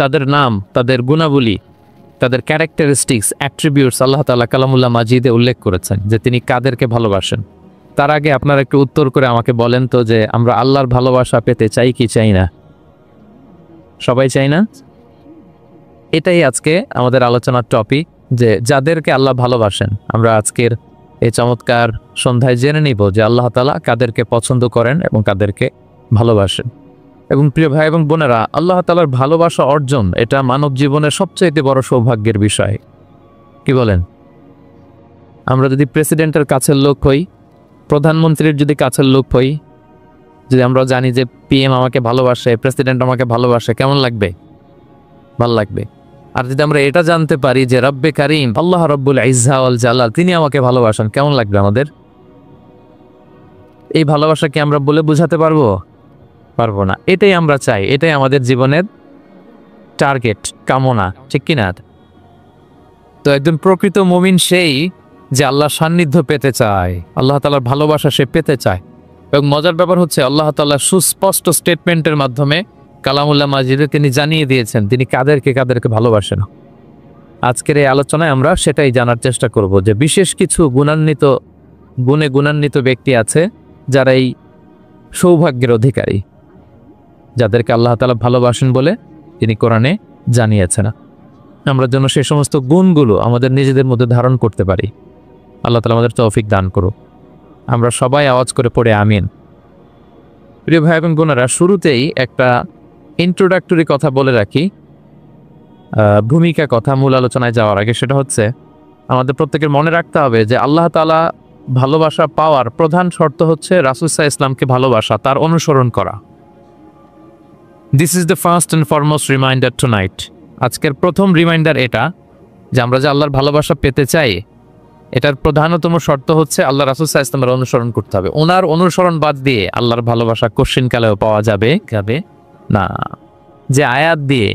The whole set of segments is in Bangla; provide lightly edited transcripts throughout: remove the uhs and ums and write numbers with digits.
তাদের নাম, তাদের গুণাবলী, তাদের ক্যারেক্টারিস্টিক্স, অ্যাট্রিবিউটস আল্লাহ তাআলা কালামুল্লাহ মাজিদে উল্লেখ করেছেন যে তিনি কাদেরকে ভালোবাসেন। তার আগে আপনারা একটু উত্তর করে আমাকে বলেন তো যে আমরা আল্লাহর ভালোবাসা পেতে চাই কি চাই না? সবাই চাই না? এটাই আজকে আমাদের আলোচনার টপিক, যে যাদেরকে আল্লাহ ভালোবাসেন। আমরা আজকের এই চমৎকার সন্ধ্যায় জেনে নিব যে আল্লাহ তাআলা কাদেরকে পছন্দ করেন এবং কাদেরকে ভালোবাসেন। এবং প্রিয় ভাই এবং বোনেরা, আল্লাহ তাআলার ভালোবাসা অর্জন এটা মানব জীবনের সবচেয়ে বড় সৌভাগ্যের বিষয়। কি বলেন? আমরা যদি প্রেসিডেন্টের কাছের লোক হই, প্রধানমন্ত্রীর যদি কাছের লোক হই, যদি আমরা জানি যে পিএম আমাকে ভালোবাসে, প্রেসিডেন্ট আমাকে ভালোবাসে, কেমন লাগবে? ভালো লাগবে। আর যদি আমরা এটা জানতে পারি যে রব্বে কারিম আল্লাহ রব্বুল ইজ্জা ওয়াল জালাল তিনি আমাকে ভালোবাসেন, কেমন লাগবে আমাদের? এই ভালোবাসা কি আমরা বলে বোঝাতে পারবো? পারবো না। এটাই আমরা চাই, এটাই আমাদের জীবনের টার্গেট, কামনা, ঠিক কিনা? তো একজন প্রকৃত মুমিন সেই যে আল্লাহর সান্নিধ্য পেতে চায়, আল্লাহ তাআলার ভালোবাসা সে পেতে চায়। এবং মজার ব্যাপার হচ্ছে আল্লাহ তাআলা সুস্পষ্ট স্টেটমেন্টের মাধ্যমে কালামুল্লাহ মাজিদে তিনি জানিয়ে দিয়েছেন তিনি কাদেরকে কাদেরকে ভালোবাসেন। আজকের এই আলোচনায় আমরা সেটাই জানার চেষ্টা করব যে বিশেষ কিছু গুণে গুণান্বিত ব্যক্তি আছে যারা এই সৌভাগ্যের অধিকারী, যাদেরকে আল্লাহ তাআলা ভালোবাসেন বলে তিনি কোরআনে জানিয়েছেন। আমরা যেন সেই সমস্ত গুণগুলো আমাদের নিজেদের মধ্যে ধারণ করতে পারি। আল্লাহ তাআলা আমাদের তৌফিক দান করুন। আমরা সবাই আওয়াজ করে পড়ে আমিন। প্রিয় ভাই এবং বোনেরা, শুরুতেই একটা ইন্ট্রোডাক্টরি কথা বলে রাখি, ভূমিকা কথা মূল আলোচনায় যাওয়ার আগে। সেটা হচ্ছে আমাদের প্রত্যেকের মনে রাখতে হবে যে আল্লাহ তাআলা ভালোবাসা পাওয়ার প্রধান শর্ত হচ্ছে রাসূল সাল্লাল্লাহু আলাইহি ওয়াসাল্লামকে ভালোবাসা, তার অনুসরণ করা। This is the first and foremost reminder tonight. আজকের প্রথম রিমাইন্ডার এটা যে আমরা যে আল্লাহর ভালোবাসা পেতে চাই, এটার প্রধানতম শর্ত হচ্ছে আল্লাহ রাসূল সাল্লাল্লাহু আলাইহি ওয়াসাল্লামের অনুসরণ করতে হবে। ওনার অনুসরণ বাদ দিয়ে আল্লাহর ভালোবাসা কোশ্চিনকালেও পাওয়া যাবে না। যে আয়াত দিয়ে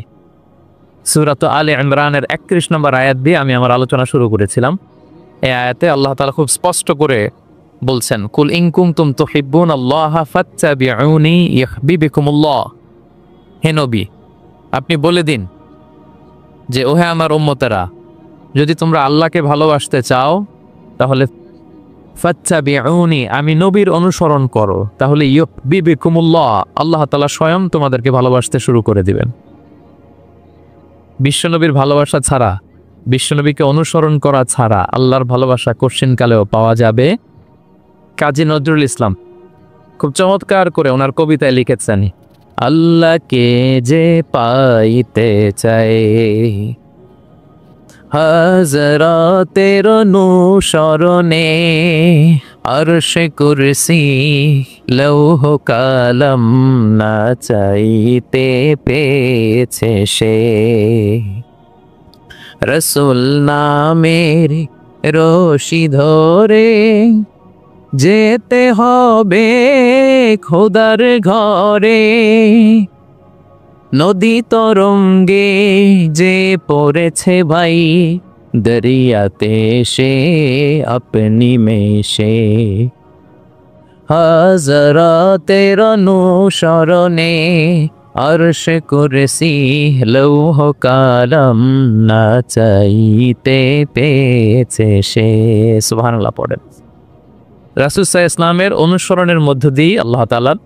সূরাত আলে ইমরানের 31 নম্বর আয়াত দিয়ে আমি আমার আলোচনা শুরু করেছিলাম, এই আয়াতে আল্লাহ তাআলা খুব স্পষ্ট করে বলছেন, কুল ইন কুনতুম তুহিব্বুনাল্লাহা ফাত্তাবিউনি ইউহিব্বুকুমুল্লাহ। হে নবী, আপনি বলে দিন যে ওহে আমার উম্মতেরা, যদি তোমরা আল্লাহকে ভালোবাসতে চাও তাহলে ফাত্তাবিউনি, আমি নবীর অনুসরণ করো, তাহলে ইউহিব্বুকুমুল্লাহ, আল্লাহ তাআলা স্বয়ং তোমাদেরকে ভালোবাসতে শুরু করে দিবেন। বিশ্বনবীর ভালোবাসা ছাড়া, বিশ্বনবীকে অনুসরণ করা ছাড়া আল্লাহর ভালোবাসা কোশ্চিনকালেও পাওয়া যাবে। কাজী নজরুল ইসলাম খুব চমৎকার করে ওনার কবিতায় লিখেছেন, আল্লাহকে যে পাইতে চায় হযরতের অনুসরণে, আরশে কুরসি লৌহ কালাম না চাইতে পেয়েছে সে, রাসূল নামের রশি ধরে যেতে হবে খোদার ঘরে, নদী তরঙ্গে যে পড়েছে ভাই দরিয়াতে সে আপনি মেশে, হযরতের অনুসরণে আরশে কুরসি লৌহ কালাম না চাইতে পেয়েছে সে। সুবহানাল্লাহ পড়েন। রাসূল সাল্লাল্লাহু আলাইহি ওয়াসাল্লামের অনুসরণের মধ্য দিয়ে আল্লাহ তাআলার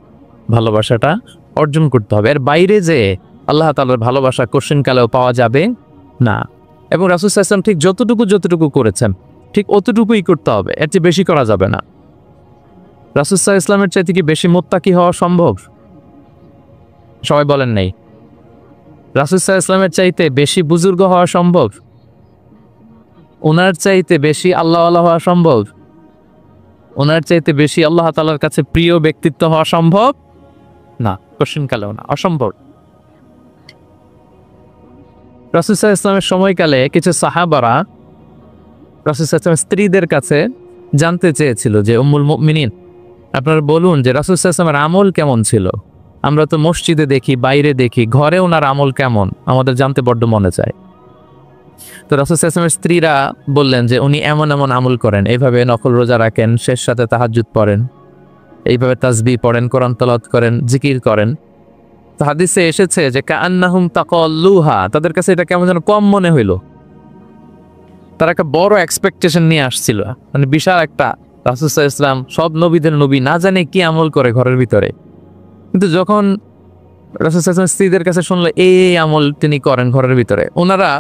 ভালোবাসাটা অর্জন করতে হবে। এর বাইরে যে আল্লাহ তাআলার ভালোবাসা কোশ্চিনকালেও পাওয়া যাবে না। এবং রাসূল সাল্লাল্লাহু আলাইহি ওয়াসাল্লাম ঠিক যতটুকু করেছেন ঠিক অতটুকুই করতে হবে, এর চেয়ে বেশি করা যাবে না। রাসূল সাল্লাল্লাহু আলাইহি ওয়াসাল্লামের চাইতে কি বেশি মুত্তাকি হওয়া সম্ভব? সবাই বলেন নাই। রাসূল সাল্লাল্লাহু আলাইহি ওয়াসাল্লামের চাইতে বেশি বুজুর্গ হওয়া সম্ভব? ওনার চাইতে বেশি আল্লাহওয়ালা হওয়া সম্ভব? ওনার চাইতে বেশি আল্লাহ তাআলার কাছে প্রিয় ব্যক্তিত্ব হওয়া সম্ভব না, কোশ্চিনকালেও না, অসম্ভব। রাসূল সাল্লাল্লাহু আলাইহি ওয়াসাল্লামের সময়কালে কিছু সাহাবারা রাসূল সাল্লাল্লাহু আলাইহি ওয়াসাল্লামের স্ত্রীদের কাছে জানতে চেয়েছিল যে উম্মুল মুমিনিন, আপনারা বলুন যে রাসূল সাল্লাল্লাহু আলাইহি ওয়াসাল্লামের আমল কেমন ছিল? আমরা তো মসজিদে দেখি, বাইরে দেখি, ঘরে ওনার আমল কেমন আমাদের জানতে বড্ড মনে চায়। তো রাসূল সাল্লাল্লাহু আলাইহি ওয়াসাল্লামের স্ত্রীরা বললেন যে উনি এমন এমন আমল করেন, এইভাবে নফল রোজা রাখেন, শেষ সাথে তাহাজ্জুদ পড়েন, এইভাবে তাসবিহ পড়েন, কোরআন তেলাওয়াত করেন, জিকির করেন। হাদিসে এসেছে যে কাআন্নাহুম তাকাল্লুহা, তাদের কাছে এটা কেমন যেন কম মনে হইল। তারা একটা বড় এক্সপেকটেশন নিয়ে আসছিল, মানে বিশাল একটা, রাসূল সাল্লাল্লাহু আলাইহি ওয়াসাল্লাম সব নবীদের নবী, না জানে কি আমল করে ঘরের ভিতরে। কিন্তু যখন রাসূল সাল্লাল্লাহু আলাইহি ওয়াসাল্লাম স্ত্রীদের কাছে শুনলো এই আমল তিনি করেন ঘরের ভিতরে, ওনারা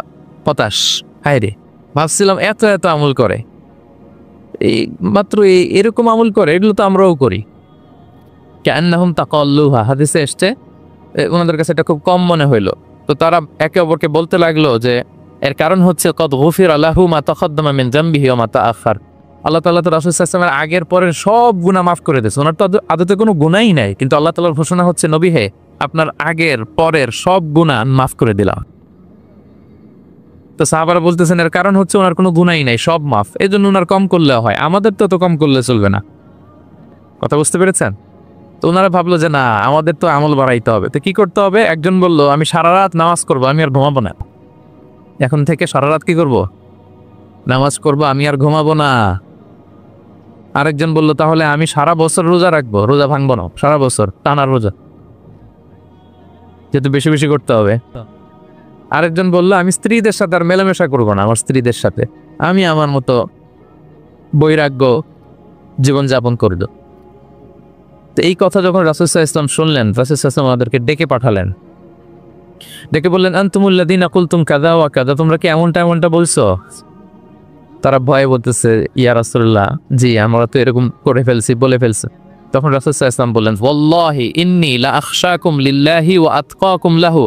হতাশ। হায় রে, ভাবছিলাম এত এত আমল করে, এই মাত্র এরকম আমল করে, এগুলো তো আমরাও করি। কাআন্নাহুম তাকাল্লুহা, হাদিসে এসছে ওনাদের কাছে এটা খুব কম মনে হইলো। তো তারা একে অপরকে বলতে লাগলো যে এর কারণ হচ্ছে কদ গুফিরা লাহু মা তাকাদ্দামা মিন যামবিহি ওয়া মা তাআখার। আল্লাহ তাআলা তো রাসূল সাল্লাল্লাহু আলাইহি ওয়াসাল্লামের আগের পরের সব গুনাহ মাফ করে দিয়েছে। ওনার তো আদতে কোনো গুনাহই নাই, কিন্তু আল্লাহ তাআলার ঘোষণা হচ্ছে নবী হে, আপনার আগের পরের সব গুনাহ মাফ করে দিলাম। তো সাহাবারা বলতেছেন এর কারণ হচ্ছে ওনার কোনো গুনাহই নাই, সব মাফ, এই জন্য ওনার কম করলে হয়, আমাদের তো কম করলে চলবে না। কথা বুঝতে পেরেছেন? তো ওনারা ভাবলো যে না, আমাদের তো আমল বাড়াইতে হবে। তো কি করতে হবে? একজন বলল আমি সারা রাত নামাজ করবো, আমি আর ঘুমাবো না। এখন থেকে সারা রাত কি করব? নামাজ করবো, আমি আর ঘুমাবো না। আরেকজন বলল তাহলে আমি সারা বছর রোজা রাখবো, রোজা ভাঙবো না, সারা বছর টানার রোজা, যেহেতু বেশি বেশি করতে হবে। আরেকজন বলল আমি স্ত্রীদের সাথে আর মেলামেশা করবো না, আমার স্ত্রীদের সাথে আমি আমার মতো বৈরাগ্য জীবনযাপন করব। তো এই কথা যখন রাসূল সাল্লাল্লাহু আলাইহি ওয়াসাল্লাম শুনলেন, রাসূল সাল্লাল্লাহু আলাইহি ওয়াসাল্লাম ওনাদেরকে ডেকে পাঠালেন, ডেকে বললেন আনতুমুল্লাযীনা কুলতুম কাযা ওয়া কাযা, তোমরা কি এমনটা এমনটা বলছো? তারা ভয়ে বলতেছে ইয়া রাসূলুল্লাহ, জি আমরা তো এরকম করে ফেলছি, বলে ফেলছি। তখন রাসূল সাল্লাল্লাহু আলাইহি ওয়াসাল্লাম বললেন ওয়াল্লাহি ইন্নী লা আখশাকুম লিল্লাহি ওয়া আতকাকুম লাহু,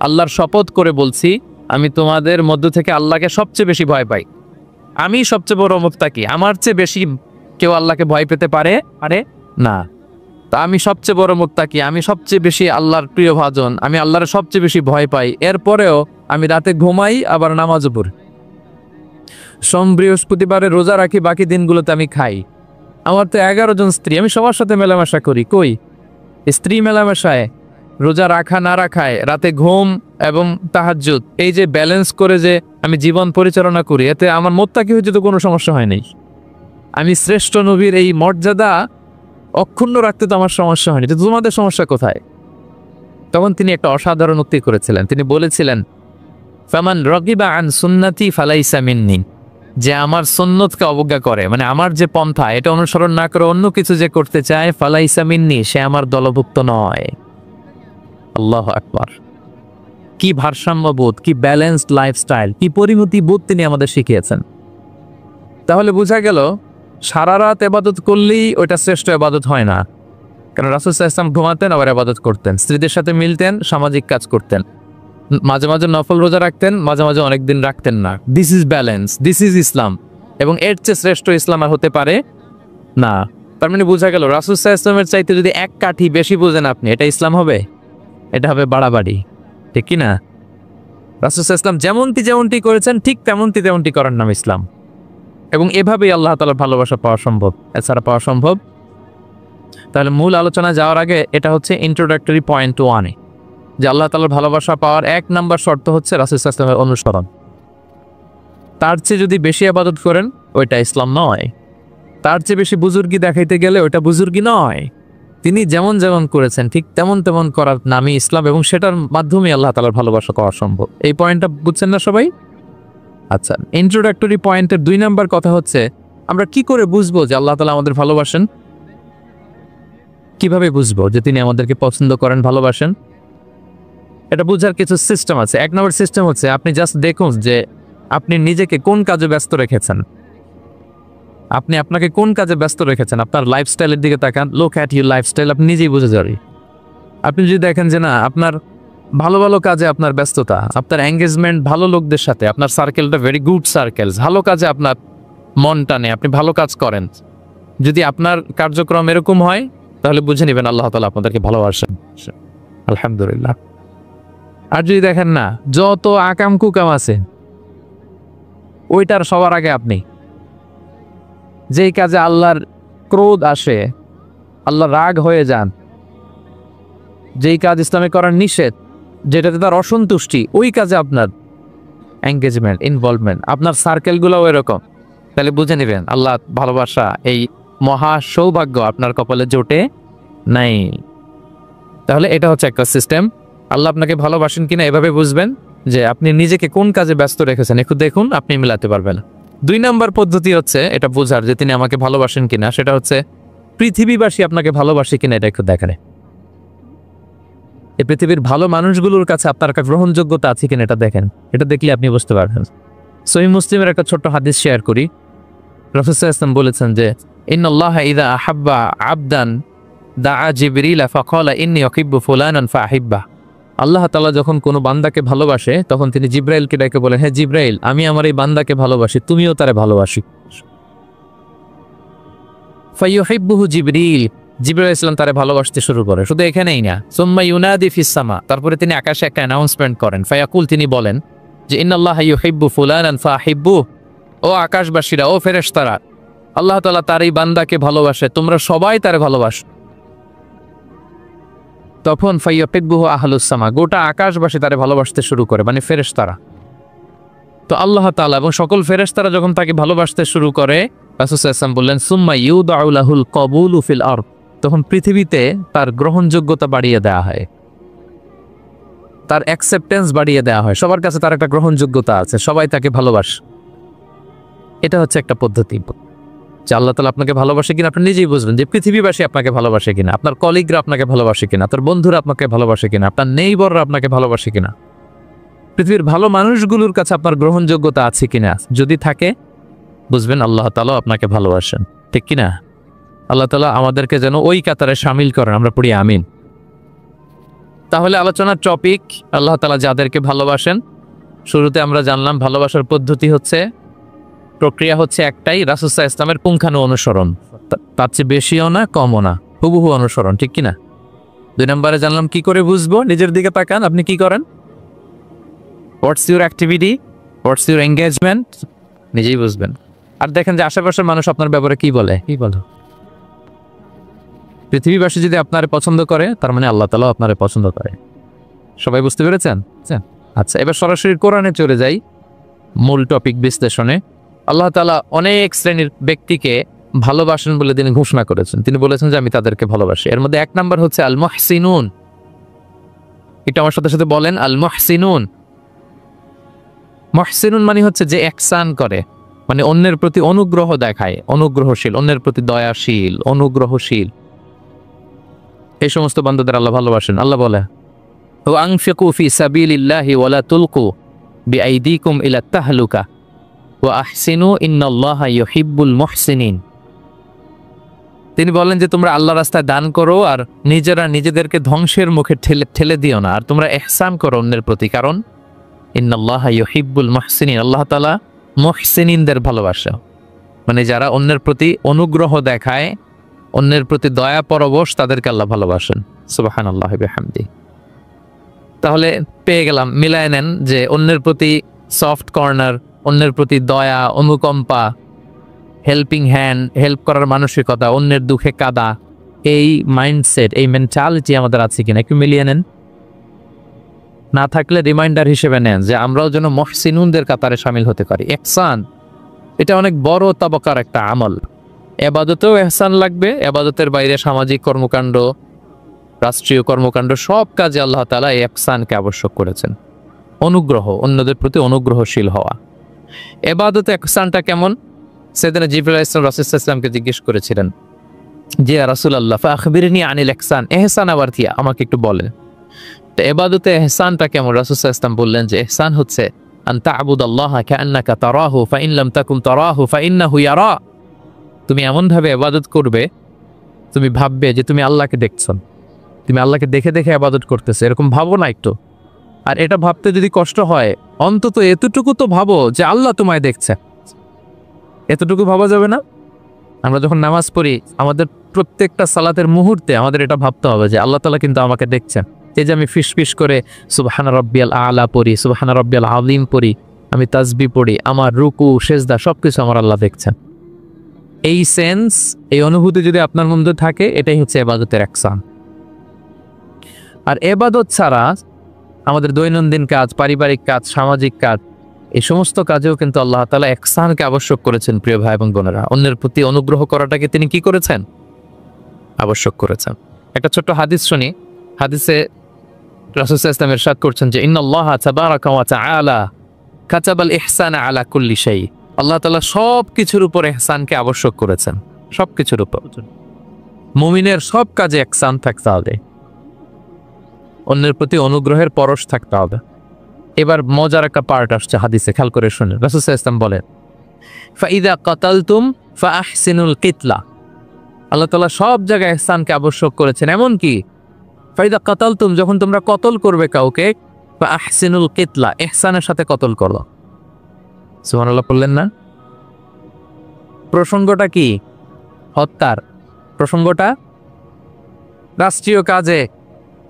আল্লাহর শপথ করে বলছি আমি তোমাদের মধ্য থেকে আল্লাহকে সবচেয়ে বেশি ভয় পাই। আমি সবচেয়ে বড় মুত্তাকি, আমার চেয়ে বেশি কেউ আল্লাহকে ভয় পেতে পারে না। তা আমি সবচেয়ে বড় মুত্তাকি, আমি সবচেয়ে বেশি আল্লাহর প্রিয় ভাজন, আমি আল্লাহর সবচেয়ে বেশি ভয় পাই। এরপরেও আমি রাতে ঘুমাই, আবার নামাজও পড়ি, সোম বৃহস্পতিবারে রোজা রাখি, বাকি দিনগুলোতে আমি খাই। আমার তো 11 জন স্ত্রী, আমি সবার সাথে মেলামেশা করি। কই স্ত্রী মেলামেশায়, রোজা রাখা না রাখায়, রাতে ঘুম এবং তাহাজ্জুদ, এই যে ব্যালেন্স করে যে আমি জীবন পরিচালনা করি, এতে আমার মুত্তাকি হইতে তো কোনো সমস্যা হয় নাই। আমি শ্রেষ্ঠ নবীর এই মর্যাদা অক্ষুণ্ণ রাখতে তো আমার সমস্যা হয়নি, তো তোমাদের সমস্যা কোথায়? তখন তিনি একটা অসাধারণ উক্তি করেছিলেন। তিনি বলেছিলেন ফামান রাগিবা আন সুন্নতি ফালাইসা মিন্নি, যে আমার সুন্নতকে অবজ্ঞা করে, মানে আমার যে পন্থা এটা অনুসরণ না করে অন্য কিছু যে করতে চায়, ফালাইসা মিন্নি, সে আমার দলভুক্ত নয়। আল্লাহু আকবার! কি ভারসাম্যবোধ, কি ব্যালেন্সড লাইফস্টাইল, কি পরিণতি বোধ তিনি আমাদের শিখিয়েছেন। তাহলে বোঝা গেল সারা রাত ইবাদত করলেই ওইটা শ্রেষ্ঠ ইবাদত হয় না। কারণ রাসূল সাল্লাল্লাহু আলাইহি ওয়াসাল্লাম ঘুমাতেন, আবার ইবাদত করতেন, স্ত্রীদের সাথে মিলতেন, সামাজিক কাজ করতেন, মাঝে মাঝে নফল রোজা রাখতেন, মাঝে মাঝে অনেকদিন রাখতেন না। This is balance, this is Islam. এবং এর চেয়ে শ্রেষ্ঠ ইসলাম আর হতে পারে না। তার মানে বোঝা গেল রাসূল সাল্লাল্লাহু আলাইহি ওয়াসাল্লামের চাইতে যদি এক কাঠি বেশি বোঝেন আপনি, এটা ইসলাম হবে? এটা হবে বাড়াবাড়ি, ঠিক কি না? রাসূল সাল্লাল্লাহু আলাইহি ওয়াসাল্লাম যেমনটি করেছেন ঠিক তেমনটি করার নাম ইসলাম। এবং এভাবেই আল্লাহ তাআলার ভালোবাসা পাওয়া সম্ভব, এছাড়া পাওয়া সম্ভব। তাহলে মূল আলোচনা যাওয়ার আগে এটা হচ্ছে ইন্ট্রোডাক্টরি পয়েন্ট 1, যে আল্লাহ তাআলার ভালোবাসা পাওয়ার 1 নম্বর শর্ত হচ্ছে রাসূল সাল্লাল্লাহু আলাইহি ওয়াসাল্লামের অনুসরণ। তার চেয়ে যদি বেশি ইবাদত করেন ওইটা ইসলাম নয়, তার চেয়ে বেশি বুজুর্গি দেখাইতে গেলে ওইটা বুজুর্গি নয়। তিনি যেমন যেমন করেছেন ঠিক তেমন করার নামই ইসলাম, এবং সেটার মাধ্যমে আল্লাহ তাআলার ভালোবাসা পাওয়া সম্ভব। এই পয়েন্টটা বুঝছেন না সবাই? আচ্ছা, ইন্ট্রোডাক্টরি পয়েন্টের 2 নম্বর কথা হচ্ছে আমরা কি করে বুঝবো যে আল্লাহ তাআলা আমাদের ভালোবাসেন? কিভাবে বুঝবো যে তিনি আমাদেরকে পছন্দ করেন, ভালোবাসেন? এটা বুঝার কিছু সিস্টেম আছে। 1 নম্বর সিস্টেম হচ্ছে আপনি জাস্ট দেখুন যে আপনি নিজেকে কোন কাজে ব্যস্ত রেখেছেন, আপনি আপনাকে কোন কাজে ব্যস্ত রেখেছেন। আপনার লাইফস্টাইলের দিকে তাকান, লুক অ্যাট ইউর লাইফস্টাইল, আপনি নিজেই বুঝে যাবেন। আপনি যদি দেখেন যে না, আপনার ভালো ভালো কাজে আপনার ব্যস্ততা, আপনার এঙ্গেজমেন্ট ভালো লোকদের সাথে, আপনার সার্কেলটা ভেরি গুড সার্কেল, ভালো কাজে আপনার মন টানে, আপনি ভালো কাজ করেন, যদি আপনার কার্যক্রম এরকম হয় তাহলে বুঝে নেবেন আল্লাহ তাআলা আপনাদেরকে ভালোবাসেন, আলহামদুলিল্লাহ। আর যদি দেখেন না, যত আকাম কুকাম আছে ওইটার সবার আগে আপনি, যেই কাজে আল্লাহর ক্রোধ আসে, আল্লাহ রাগ হয়ে যান, যেই কাজ ইসলামে করার নিষেধ, যেটাতে তার অসন্তুষ্টি, ওই কাজে আপনার এঙ্গেজমেন্ট, ইনভলভমেন্ট, আপনার সার্কেলগুলোও এরকম, তাহলে বুঝে নেবেন আল্লাহ ভালোবাসা, এই মহা সৌভাগ্য আপনার কপালে জোটে নাই। তাহলে এটা হচ্ছে একটা সিস্টেম। আল্লাহ আপনাকে ভালোবাসেন কিনা এভাবে বুঝবেন যে আপনি নিজেকে কোন কাজে ব্যস্ত রেখেছেন, একটু দেখুন, আপনি মিলাতে পারবেন। 2 নম্বর পদ্ধতি হচ্ছে এটা বোঝার যে তিনি আমাকে ভালোবাসেন কিনা, সেটা হচ্ছে পৃথিবীবাসী আপনাকে ভালোবাসে কিনা এটা একটু দেখেন। এই পৃথিবীর ভালো মানুষগুলোর কাছে আপনার একটা গ্রহণযোগ্যতা আছে কিনা এটা দেখেন। এটা দেখলে আপনি বুঝতে পারবেন। সহিহ মুসলিমের একটা ছোট্ট হাদিস শেয়ার করি। রাসূল সাল্লাল্লাহু আলাইহি ওয়াসাল্লাম বলেছেন যে ইন্নাল্লাহা ইযা আহাব্বা আবদান দাআ জিবরিল ফাকালা ইন্নী উহিব্বু ফুলানান ফাহিব্বা। আল্লাহ তাআলা যখন কোনো বান্দাকে ভালোবাসে তখন তিনি জিবরাইলকে ডেকে বলেন, হে জিবরাইল, আমি আমার এই বান্দাকে ভালোবাসি, তুমিও তারে ভালোবাসি। ফায়ুহিব্বুহু জিবরিল, জিবরাইল আলাইহিস সালাম তারে ভালোবাসতে শুরু করে। শুধু এখানেই না, সুম্মা ইউনাদি ফিস সামা, তারপরে তিনি আকাশে একটা অ্যানাউন্সমেন্ট করেন। ফায়াকুল, তিনি বলেন যে ইন্নাল্লাহা ইউহিব্বু ফুলানান ফাহিব্বু, ও আকাশবাসীরা, ও ফেরেশতারা, আল্লাহ তাআলা তার এই বান্দাকে ভালোবাসে, তোমরা সবাই তারে ভালোবাসো। তখন ফায়ুহিব্বুহু আহলুস সামা, গোটা আকাশবাসী তারে ভালোবাসতে শুরু করে, মানে ফেরেশতারা। তো আল্লাহ তাআলা এবং সকল ফেরেশতারা যখন তাকে ভালোবাসতে শুরু করে, রাসূল সাল্লাল্লাহু আলাইহি ওয়াসাল্লাম বললেন সুম্মা ইউদাউ লাহুল কবুলু ফিল আরদ, তখন পৃথিবীতে তার গ্রহণযোগ্যতা বাড়িয়ে দেওয়া হয়, তার অ্যাকসেপ্টেন্স বাড়িয়ে দেওয়া হয়। সবার কাছে তার একটা গ্রহণযোগ্যতা আছে, সবাই তাকে ভালোবাসে। এটা হচ্ছে একটা পদ্ধতি যে আল্লাহ তাআলা আপনাকে ভালোবাসে কিনা আপনি নিজেই বুঝবেন, যে পৃথিবীবাসী আপনাকে ভালোবাসে কিনা, আপনার কলিগরা আপনাকে ভালোবাসে কিনা, তার বন্ধুরা আপনাকে ভালোবাসে কিনা, আপনার নেইবররা আপনাকে ভালোবাসে কিনা, পৃথিবীর ভালো মানুষগুলোর কাছে আপনার গ্রহণযোগ্যতা আছে কিনা। যদি থাকে বুঝবেন আল্লাহ তাআলা আপনাকে ভালোবাসেন, ঠিক কিনা? আল্লাহ তাআলা আমাদেরকে যেন ওই কাতারে শামিল করেন, আমরা পড়ি আমিন। তাহলে আলোচনার টপিক, আল্লাহ তাআলা যাদেরকে ভালোবাসেন। শুরুতে আমরা জানলাম ভালোবাসার পদ্ধতি হচ্ছে, প্রক্রিয়া হচ্ছে একটাই, রাসূল সাল্লাল্লাহু আলাইহি ওয়াসাল্লামের পুঙ্খানু অনুসরণ, তার চেয়ে বেশিও না কমও না, হুবহু অনুসরণ, ঠিক কিনা? 2 নম্বরে জানলাম কি করে বুঝবো, নিজের দিকে তাকান, আপনি কি করেন, what's your activity, what's your engagement, নিজেই বুঝবেন। আর দেখেন যে আশেপাশের মানুষ আপনার ব্যাপারে কি বলে, কি বলো। পৃথিবীবাসী যদি আপনারে পছন্দ করে, তার মানে আল্লাহ তাআলা আপনারে পছন্দ করে। সবাই বুঝতে পেরেছেন? আচ্ছা, এবার সরাসরি কোরআনে চলে যাই, মূল টপিক বিশ্লেষণে। আল্লাহ তাআলা অনেক শ্রেণীর ব্যক্তিকে ভালোবাসেন বলে তিনি ঘোষণা করেছেন। তিনি বলেছেন যে আমি তাদেরকে ভালোবাসি। এর মধ্যে 1 নাম্বার হচ্ছে আল মুহসিনুন। এটা আমার সাথে সাথে বলেন, আল মুহসিনুন। মুহসিনুন মানে হচ্ছে যে ইহসান করে, মানে অন্যের প্রতি অনুগ্রহ দেখায়, অনুগ্রহশীল, অন্যের প্রতি দয়াশীল, অনুগ্রহশীল। এই সমস্ত বান্দাদের আল্লাহ ভালোবাসেন। আল্লাহ বলে, ওয়া আনফিকু ফি সাবিলিল্লাহি ওয়া লা তুলকু বিআইদিকুম ইলা তাহলুকা ওয়া আহসিনু ইন্নাল্লাহা ইউহিব্বুল মুহসিনিন। তিনি বলেন যে তোমরা আল্লাহর রাস্তায় দান করো আর নিজেরা নিজেদেরকে ধ্বংসের মুখে ঠেলে দিও না, আর তোমরা ইহসান করো অন্যের প্রতি, কারণ ইন্নাল্লাহা ইউহিব্বুল মুহসিনিন, আল্লাহ তাআলা মুহসিনিনদের ভালোবাসে, মানে যারা অন্যের প্রতি অনুগ্রহ দেখায়, অন্যের প্রতি দয়া পরবশ, তাদেরকে আল্লাহ ভালোবাসেন। সুবহানাল্লাহি বিহামদি। তাহলে পেয়ে গেলাম, মিলায় নেন যে অন্যের প্রতি সফট কর্নার, অন্যের প্রতি দয়া, অনুকম্পা, হেল্পিং হ্যান্ড, হেল্প করার মানসিকতা, অন্যের দুঃখে কাদা, এই মাইন্ডসেট, এই মেন্টালিটি আমাদের আছে কিনা একটু মিলিয়ে নেন। না থাকলে রিমাইন্ডার হিসেবে নেন যে আমরাও যেন মুহসিনুনদের কাতারে শামিল হতে পারি। ইহসান এটা অনেক বড় তাবাকার একটা আমল। ইবাদতেও ইহসান লাগবে, ইবাদতের বাইরে সামাজিক কর্মকাণ্ড, রাষ্ট্রীয় কর্মকাণ্ড, সব কাজে আল্লাহ তাআলা এই ইহসানকে আবশ্যক করেছেন। অনুগ্রহ, অন্যদের প্রতি অনুগ্রহশীল হওয়া। ইবাদতে ইহসানটা কেমন? সাইয়েদনা জিবরাইল আলাইহিস সালাম রাসূল সাল্লাল্লাহু আলাইহি ওয়াসাল্লামকে জিজ্ঞেস করেছিলেন যে ইয়া রাসূলুল্লাহ ফাখবিরনি আনিল ইহসান, ইহসান আবার কি, আমাকে একটু বলেন। তো ইবাদতে ইহসানটা কেমন? রাসূল সাল্লাল্লাহু আলাইহি ওয়াসাল্লাম বললেন যে ইহসান হচ্ছে আন তা'বুদাল্লাহা কাআন্নাকা তারাহু ফাইন লাম তাকুন তারাহু ফাইন্নাহু ইয়ারা। তুমি এমন ভাবে ইবাদত করবে, তুমি ভাববে যে তুমি আল্লাহকে দেখছো, তুমি আল্লাহকে দেখে দেখে ইবাদত করতেছো, এরকম ভাবো না একটু। আর এটা ভাবতে যদি কষ্ট হয়, অন্তত এতটুকু তো ভাবো যে আল্লাহ তোমায় দেখছে। এতটুকু ভাবা যাবে না? আমরা যখন নামাজ পড়ি, আমাদের প্রত্যেকটা সালাতের মুহূর্তে আমাদের এটা ভাবতে হবে যে আল্লাহ তাআলা কিন্তু আমাকে দেখছেন। এই যে আমি ফিসফিস করে সুবহানা রাব্বিয়াল আলা পড়ি, সুবহানা রাব্বিয়াল আযীম পড়ি, আমি তাসবিহ পড়ি, আমার রুকু সেজদা সবকিছু আমার আল্লাহ দেখছেন। এই সেন্স, এই অনুভূতি যদি আপনার মধ্যে থাকে, এটাই হচ্ছে ইবাদতের ইহসান। আর ইবাদত ছাড়া আমাদের দৈনন্দিন কাজ, পারিবারিক কাজ, সামাজিক কাজ, এই সমস্ত কাজেও কিন্তু আল্লাহ তাআলা ইহসানকে আবশ্যক করেছেন। প্রিয় ভাই এবং বোনেরা, অন্যের প্রতি অনুগ্রহ করাটাকে তিনি কি করেছেন? আবশ্যক করেছেন। একটা ছোট্ট হাদিস শুনি। হাদিসে রাসূল সাল্লাল্লাহু আলাইহি ওয়াসাল্লাম ইরশাদ করছেন যে ইন্নাল্লাহা তাবারাকা ওয়া তাআলা কাতাবাল ইহসানা আলা কুল্লি শাই। আল্লাহ তাআলা সব কিছুর উপর ইহসানকে আবশ্যক করেছেন, সব কিছুর উপর। মুমিনের সব কাজে ইহসান থাকতে হবে, অন্যের প্রতি অনুগ্রহের পরশ থাকতে হবে। এবার মজার একটা পার্ট আসছে হাদিসে, খেয়াল করে শুনুন। রাসূল সাল্লাল্লাহু আলাইহি ওয়াসাল্লাম বলেন ফাইদা কাতালতুম ফাআহসিনুল কিতলা। আল্লাহ তাআলা সব জায়গায় ইহসানকে আবশ্যক করেছেন, এমন কি ফাইদা কাতালতুম, যখন তোমরা কতল করবে কাউকে, ফাআহসিনুল কিতলা, ইহসানের সাথে কতল করো। সুবহানাল্লাহ বললেন না? প্রসঙ্গটা কি? হত্যার প্রসঙ্গটা। রাষ্ট্রীয় কাজে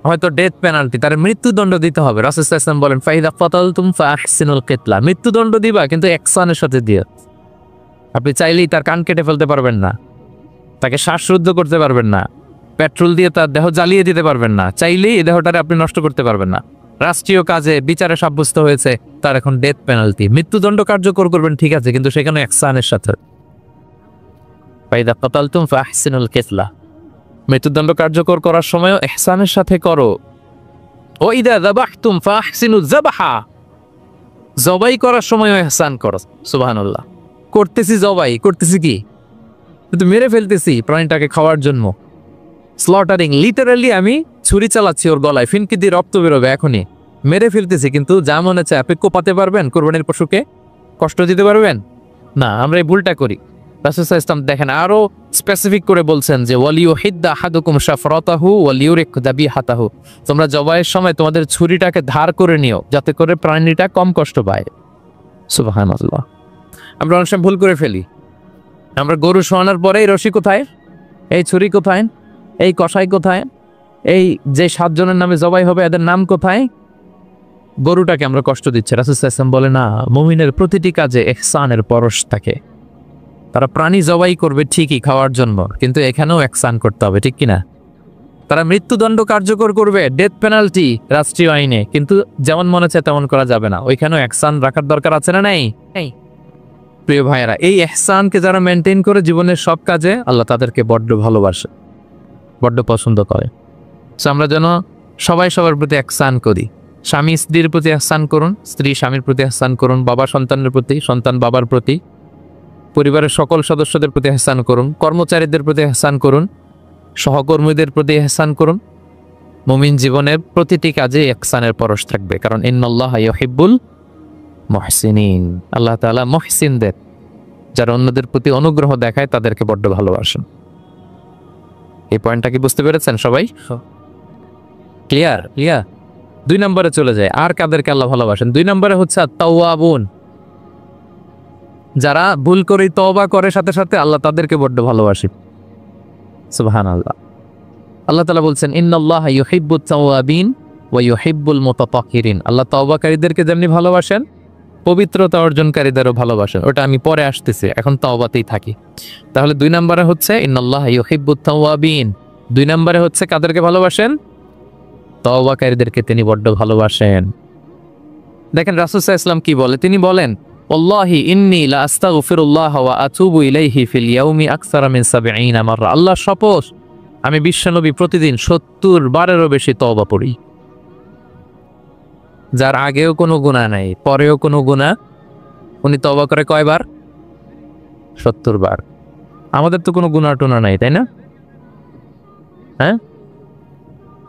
হয়তো ডেথ পেনাল্টি, তার মৃত্যুদণ্ড দিতে হবে। রাসূল সাল্লাল্লাহু আলাইহি ওয়াসাল্লাম বলেন ফাইদা কাতালতুম ফাআহসিনুল কিতলা, মৃত্যুদণ্ড দিবা কিন্তু ইহসানের সাথে দিও। আপনি চাইলেই তার কান কেটে ফেলতে পারবেন না, তাকে শ্বাসরুদ্ধ করতে পারবেন না, পেট্রোল দিয়ে তার দেহ জ্বালিয়ে দিতে পারবেন না, চাইলেই এই দেহটারে আপনি নষ্ট করতে পারবেন না। রাষ্ট্রীয় কাজে বিচারে সাব্যস্ত হয়েছে তার এখন ডেথ পেনাল্টি, মৃত্যুদণ্ড কার্যকর করবেন, ঠিক আছে, কিন্তু সেখানে ইহসানের সাথে। ফাইদা কাতালতুম ফাআহসিনুল কিতলা, মৃত্যুদণ্ড কার্যকর করার সময়ও ইহসানের সাথে করো। ও ইদা যাবাহতুম ফাআহসিনুজ যাবাহা, জবাই করার সময়ও ইহসান করো। সুবহানাল্লাহ। করতেছি জবাই, করতেছি কি? কিন্তু মেরে ফেলতেছি প্রাণীটাকে খাওয়ার জন্য। স্লটারিং, লিটারালি আমি ছুরি চালাচ্ছি ওর গলায়, ফিনকি দিয়ে রক্ত বেরোবে এখনই, মেরে ফেলতেছি। কিন্তু যা মনে চায় আপনি কোপাতে পারবেন? কোরবানির পশুকে কষ্ট দিতে পারবেন না। আমরা এই ভুলটা করি। রাসূল সাল্লাল্লাহু আলাইহি ওয়াসাল্লাম দেখেন আরো স্পেসিফিক করে বলছেন যে ওয়ালিউহিদ্দা আহাদুকুম শাফরাতাহু ওয়ালিউরিক দাবিহাতাহু, তোমরা জবাইয়ের সময় তোমাদের ছুরিটাকে ধার করে নিও যাতে করে প্রাণীটা কম কষ্ট পায়। সুবহানাল্লাহ। আমরা অনেক সময় ভুল করে ফেলি। আমরা গরু শোয়ানোর পরে এই রশি কোথায়, এই ছুরি কোথায়, এই কষাই কোথায়, এই যে 7 জনের নামে জবাই হবে এদের নাম কোথায়? গরুটাকে আমরা কষ্ট দিচ্ছি। রাসূল সাল্লাল্লাহু আলাইহি ওয়াসাল্লাম বলে না, মুমিনের প্রতিটি কাজে ইহসানের পরশ থাকে। তারা প্রাণী জবাই করবে ঠিকই খাওয়ার জন্য, কিন্তু এখানেও ইহসান করতে হবে, ঠিক কিনা? তারা মৃত্যুদণ্ড কার্যকর করবে, ডেথ পেনাল্টি রাষ্ট্রীয় আইনে, কিন্তু যেমন মনে চায় তেমন করা যাবে না। ওইখানেও ইহসান রাখার দরকার আছে না নাই? প্রিয় ভাইয়েরা, এই ইহসানকে যারা মেনটেন করে জীবনের সব কাজে, আল্লাহ তাদেরকে বড্ড ভালোবাসে, বড্ড পছন্দ করে। সো আমরা যেন সবাই সবার প্রতি ইহসান করি। স্বামী স্ত্রীর প্রতি ইহসান করুন, স্ত্রী স্বামীর প্রতি ইহসান করুন, বাবা সন্তানের প্রতি, সন্তান বাবার প্রতি, পরিবারের সকল সদস্যদের প্রতি ইহসান করুন, কর্মচারীদের প্রতি ইহসান করুন, সহকর্মীদের প্রতি ইহসান করুন। মুমিন জীবনের প্রতিটি কাজে ইহসানের পরশ থাকবে, কারণ ইন্নাল্লাহা ইউহিব্বুল মুহসিনিন, আল্লাহ তাআলা মুহসিনদের, যারা অন্যদের প্রতি অনুগ্রহ দেখায় তাদেরকে বড্ড ভালোবাসেন। এই পয়েন্টটা কি বুঝতে পেরেছেন সবাই? ক্লিয়ার? 2 নম্বরে চলে যায়, আর কাদেরকে আল্লাহ ভালোবাসেন? 2 নম্বরে হচ্ছে আত-তাওয়াবুন, যারা ভুল করে তওবা করে সাথে সাথে আল্লাহ তাদেরকে বড্ড ভালোবাসে। সুবহানাল্লাহ। আল্লাহ তাআলা বলছেন ইন্নাল্লাহা ইউহিব্বুত তাওয়াবিন ওয়া ইউহিব্বুল মুতাতাহহিরিন, আল্লাহ তওবাকারীদেরকে যেমনি ভালোবাসেন পবিত্রতা অর্জনকারীদেরও ভালোবাসেন। ওটা আমি পরে আসতেছি, এখন তওবাতেই থাকি। তাহলে 2 নম্বরে হচ্ছে ইন্নাল্লাহা ইউহিব্বুত তাওয়াবিন, 2 নম্বরে হচ্ছে কাদেরকে ভালোবাসেন? তওবাকারীদেরকে তিনি বড্ড ভালোবাসেন। দেখেন রাসূল সাল্লাল্লাহু আলাইহি ওয়াসাল্লাম কি বলে, তিনি বলেন ওয়াল্লাহি ইন্নী লা আস্তাগফিরুল্লাহ ওয়া আতুবু ইলাইহি ফিল ইয়াউমি আকসারা মিন 70 মাররা, আল্লাহ শপথ আমি বিশ্বনবী প্রতিদিন 70 বারেরও বেশি তওবা পড়ি। যার আগেও কোনো গুনাহ নাই, পরেও কোনো গুনাহ, উনি তওবা করে কয়বার? 70 বার। আমাদের তো কোনো গুনাহ টুনা নাই, তাই না? হ্যাঁ,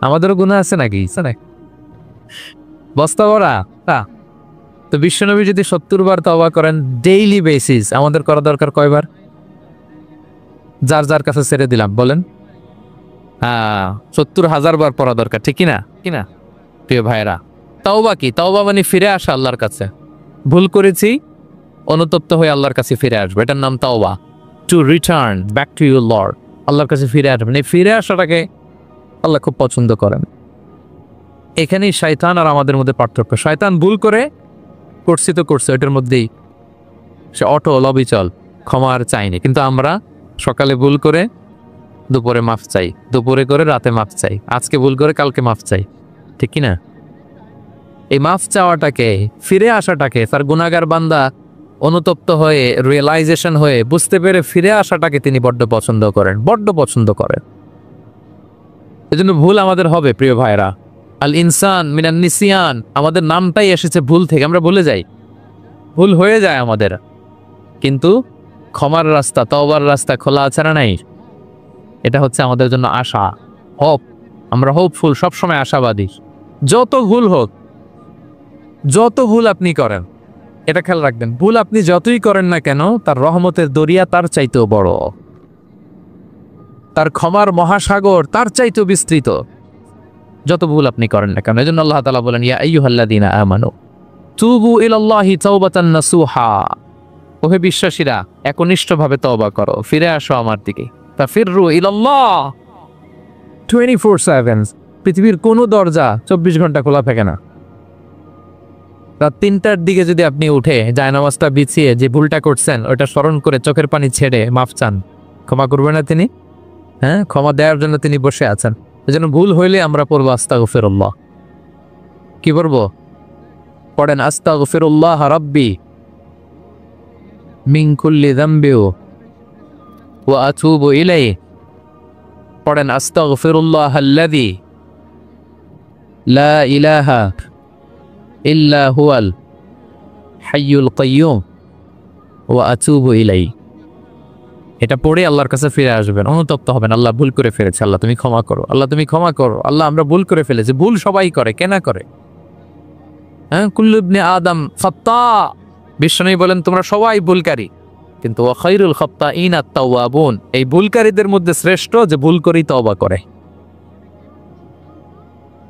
আমাদেরও গুনাহ আছে নাকি? বস্তা ভরা। তো বিশ্বনবী যদি 70 বার তওবা করেন ডেইলি বেসিস, আমাদের করা দরকার কয়বার? যার যার কাছে ছেড়ে দিলাম, বলেন। 70,000 বার পড়া দরকার, ঠিক কিনা? প্রিয় ভাইরা, তওবা কি? তওবা মানে ফিরে আসা আল্লাহর কাছে। ভুল করেছি, অনুতপ্ত হয়ে আল্লাহর কাছে ফিরে আসবে, এটার নাম তওবা। To return back to your Lord, আল্লাহর কাছে ফিরে আসবেন। এই ফিরে আসাটাকে আল্লাহ খুব পছন্দ করেন। এখানেই শয়তান আর আমাদের মধ্যে পার্থক্য। শয়তান ভুল করে করছি তো করছে, এটার মধ্যেই সে অটল অবিচল, ক্ষমা আর চাইনি। কিন্তু আমরা সকালে ভুল করে দুপুরে মাফ চাই, দুপুরে করে রাতে মাফ চাই, আজকে ভুল করে কালকে মাফ চাই, ঠিক কিনা? এই মাফ চাওয়াটাকে, ফিরে আসাটাকে, তার গুনাহগার বান্দা অনুতপ্ত হয়ে, রিয়েলাইজেশন হয়ে, বুঝতে পেরে ফিরে আসাটাকে তিনি বড্ড পছন্দ করেন, বড্ড পছন্দ করেন। এজন্য ভুল আমাদের হবে প্রিয় ভাইরা। আল ইনসান মিনান নিসিয়ান, আমাদের নামটাই এসেছে ভুল থেকে, আমরা ভুলে যাই, ভুল হয়ে যায় আমাদের। কিন্তু ক্ষমার রাস্তা, তওবার রাস্তা খোলা আছে না নাই? এটা হচ্ছে আমাদের জন্য আশা, হোপ। আমরা হোপফুল, সবসময় আশাবাদী। যত ভুল হোক, যত ভুল আপনি করেন, এটা খেয়াল রাখবেন, ভুল আপনি যতই করেন না কেন, তার রহমতের দরিয়া তার চাইতেও বড়, তার ক্ষমার মহাসাগর তার চাইতেও বিস্তৃত, যত ভুল আপনি করেন না কেন। এজন্য আল্লাহ তাআলা বলেন, ইয়া আইয়ুহাল্লাযীনা আমানু তুবু ইলাল্লাহি তাওবাতান নাসুহা, ওহে বিশ্বাসীরা একনিষ্ঠভাবে তওবা করো, ফিরে আসো আমার দিকে। তাফিররু ইলাল্লাহ 24/7, পৃথিবীর কোনো দরজা 24 ঘন্টা খোলা থাকে না। রাত 3টার দিকে যদি আপনি উঠে জায়নামাজটা বিছিয়ে যে ভুলটা করছেন ওটা স্মরণ করে চোখের পানি ছেড়ে মাফ চান, ক্ষমা করবেন না তিনি? হ্যাঁ, ক্ষমা দেওয়ার জন্য তিনি বসে আছেন। এজন্য ভুল হইলে আমরা পড়বো আস্তাগফিরুল্লাহ। কি পড়বো? পড়েন, আস্তাগফিরুল্লাহ রাব্বি মিন কুল্লি যামবি ওয়া আতুবু ইলাইহি। পড়েন, আস্তাগফিরুল্লাহাল্লাযী লা ইলাহা ইল্লা হুয়াল হাইয়ুল কাইয়্যুম ওয়া আতুবু ইলাইহি। এটা পড়ে আল্লাহর কাছে ফিরে আসবেন, অনুতপ্ত হবেন, আল্লাহ ভুল করে ফেলেছে, আল্লাহ তুমি ক্ষমা করো, আল্লাহ তুমি ক্ষমা করো, আল্লাহ আমরা ভুল করে ফেলেছি। ভুল সবাই করে, কেনা করে? হ্যাঁ, কুল্লু ইবনে আদম খাত্তা, বিশ্বনবী বলেন তোমরা সবাই ভুলকারী, কিন্তু ওয়া খায়রুল খাত্তাইনা আত-তাওয়াবুন, এই ভুলকারীদের মধ্যে শ্রেষ্ঠ যে ভুল করেই তওবা করে।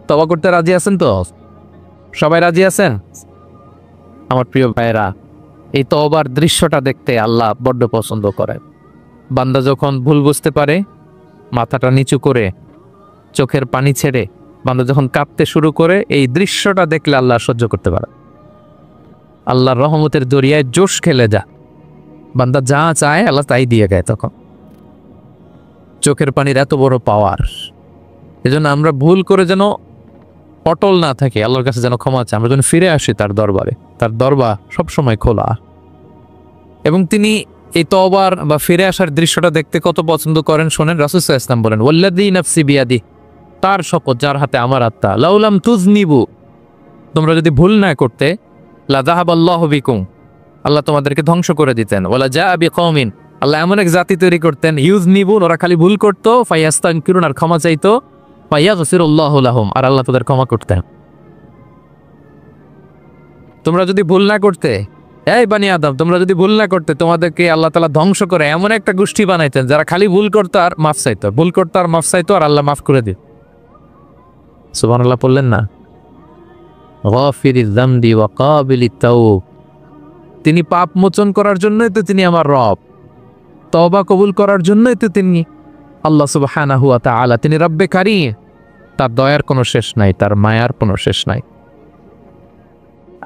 তওবা করতে রাজি আছেন তো? সবাই রাজি আছেন? আমার প্রিয় ভাইরা, এই তওবার দৃশ্যটা দেখতে আল্লাহ বড্ড পছন্দ করে। বান্দা যখন ভুল বুঝতে পারে, মাথাটা নিচু করে চোখের পানি ছেড়ে বান্দা যখন কাঁপতে শুরু করে, এই দৃশ্যটা দেখলে আল্লাহ সহ্য করতে পারে। আল্লাহর রহমতের দরিয়ায় জোশ খেলে যা, বান্দা যা চায় আল্লাহ তাই দিয়ে গায়। তখন চোখের পানির এত বড় পাওয়ার। এজন্য আমরা ভুল করে যেন অটল না থাকি, আল্লাহর কাছে যেন ক্ষমা চাই, আমরা যেন ফিরে আসি তার দরবারে। তার দরবার সবসময় খোলা। এবং তিনি এই তওবার বা ফিরে আসার দৃশ্যটা দেখতে কত পছন্দ করেন শোনেন। রাসূল সাল্লাল্লাহু আলাইহি ওয়াসাল্লাম বলেন, ওয়াল্লাযী নাফসি বিয়াদি, তার শপথ যার হাতে আমার আত্মা, লাউলাম তুযনিবু, তোমরা যদি ভুল না করতে, লা যাহাবাল্লাহু বিকুম, আল্লাহ তোমাদেরকে ধ্বংস করে দিতেন। ওয়ালা জাআ বিকওমিন, আল্লাহ এমন এক জাতি তৈরি করতেন, ইউযনিবুন, ওরা খালি ভুল করতো, ফায়াস্তাগফিরুন, আর ক্ষমা চাইতো, ফায়াগফিরুল্লাহু লাহুম, আর আল্লাহ তাদের ক্ষমা করতেন। তোমরা যদি ভুল না করতে, এই বানি আদম, তোমরা যদি ভুল না করতে, তোমাদেরকে আল্লাহ তাআলা ধ্বংস করে এমন একটা গোষ্ঠী বানাইতেন যারা খালি ভুল করতো আর মাফ চাইতো, ভুল করতো আর মাফ চাইতো, আর আল্লাহ মাফ করে দিত। সুবহানাল্লাহ বললেন না? গাফিরিয যামবি ওয়া কাবিলিত তাওব, তিনি পাপ মোচন করার জন্যই তো তিনি আমার রব, তওবা কবুল করার জন্যই তো তিনি আল্লাহ সুবহানাহু ওয়া তাআলা, তিনি রব্বে কারীম। তার দয়ার কোনো শেষ নাই, তার মায়ার কোনো শেষ নাই।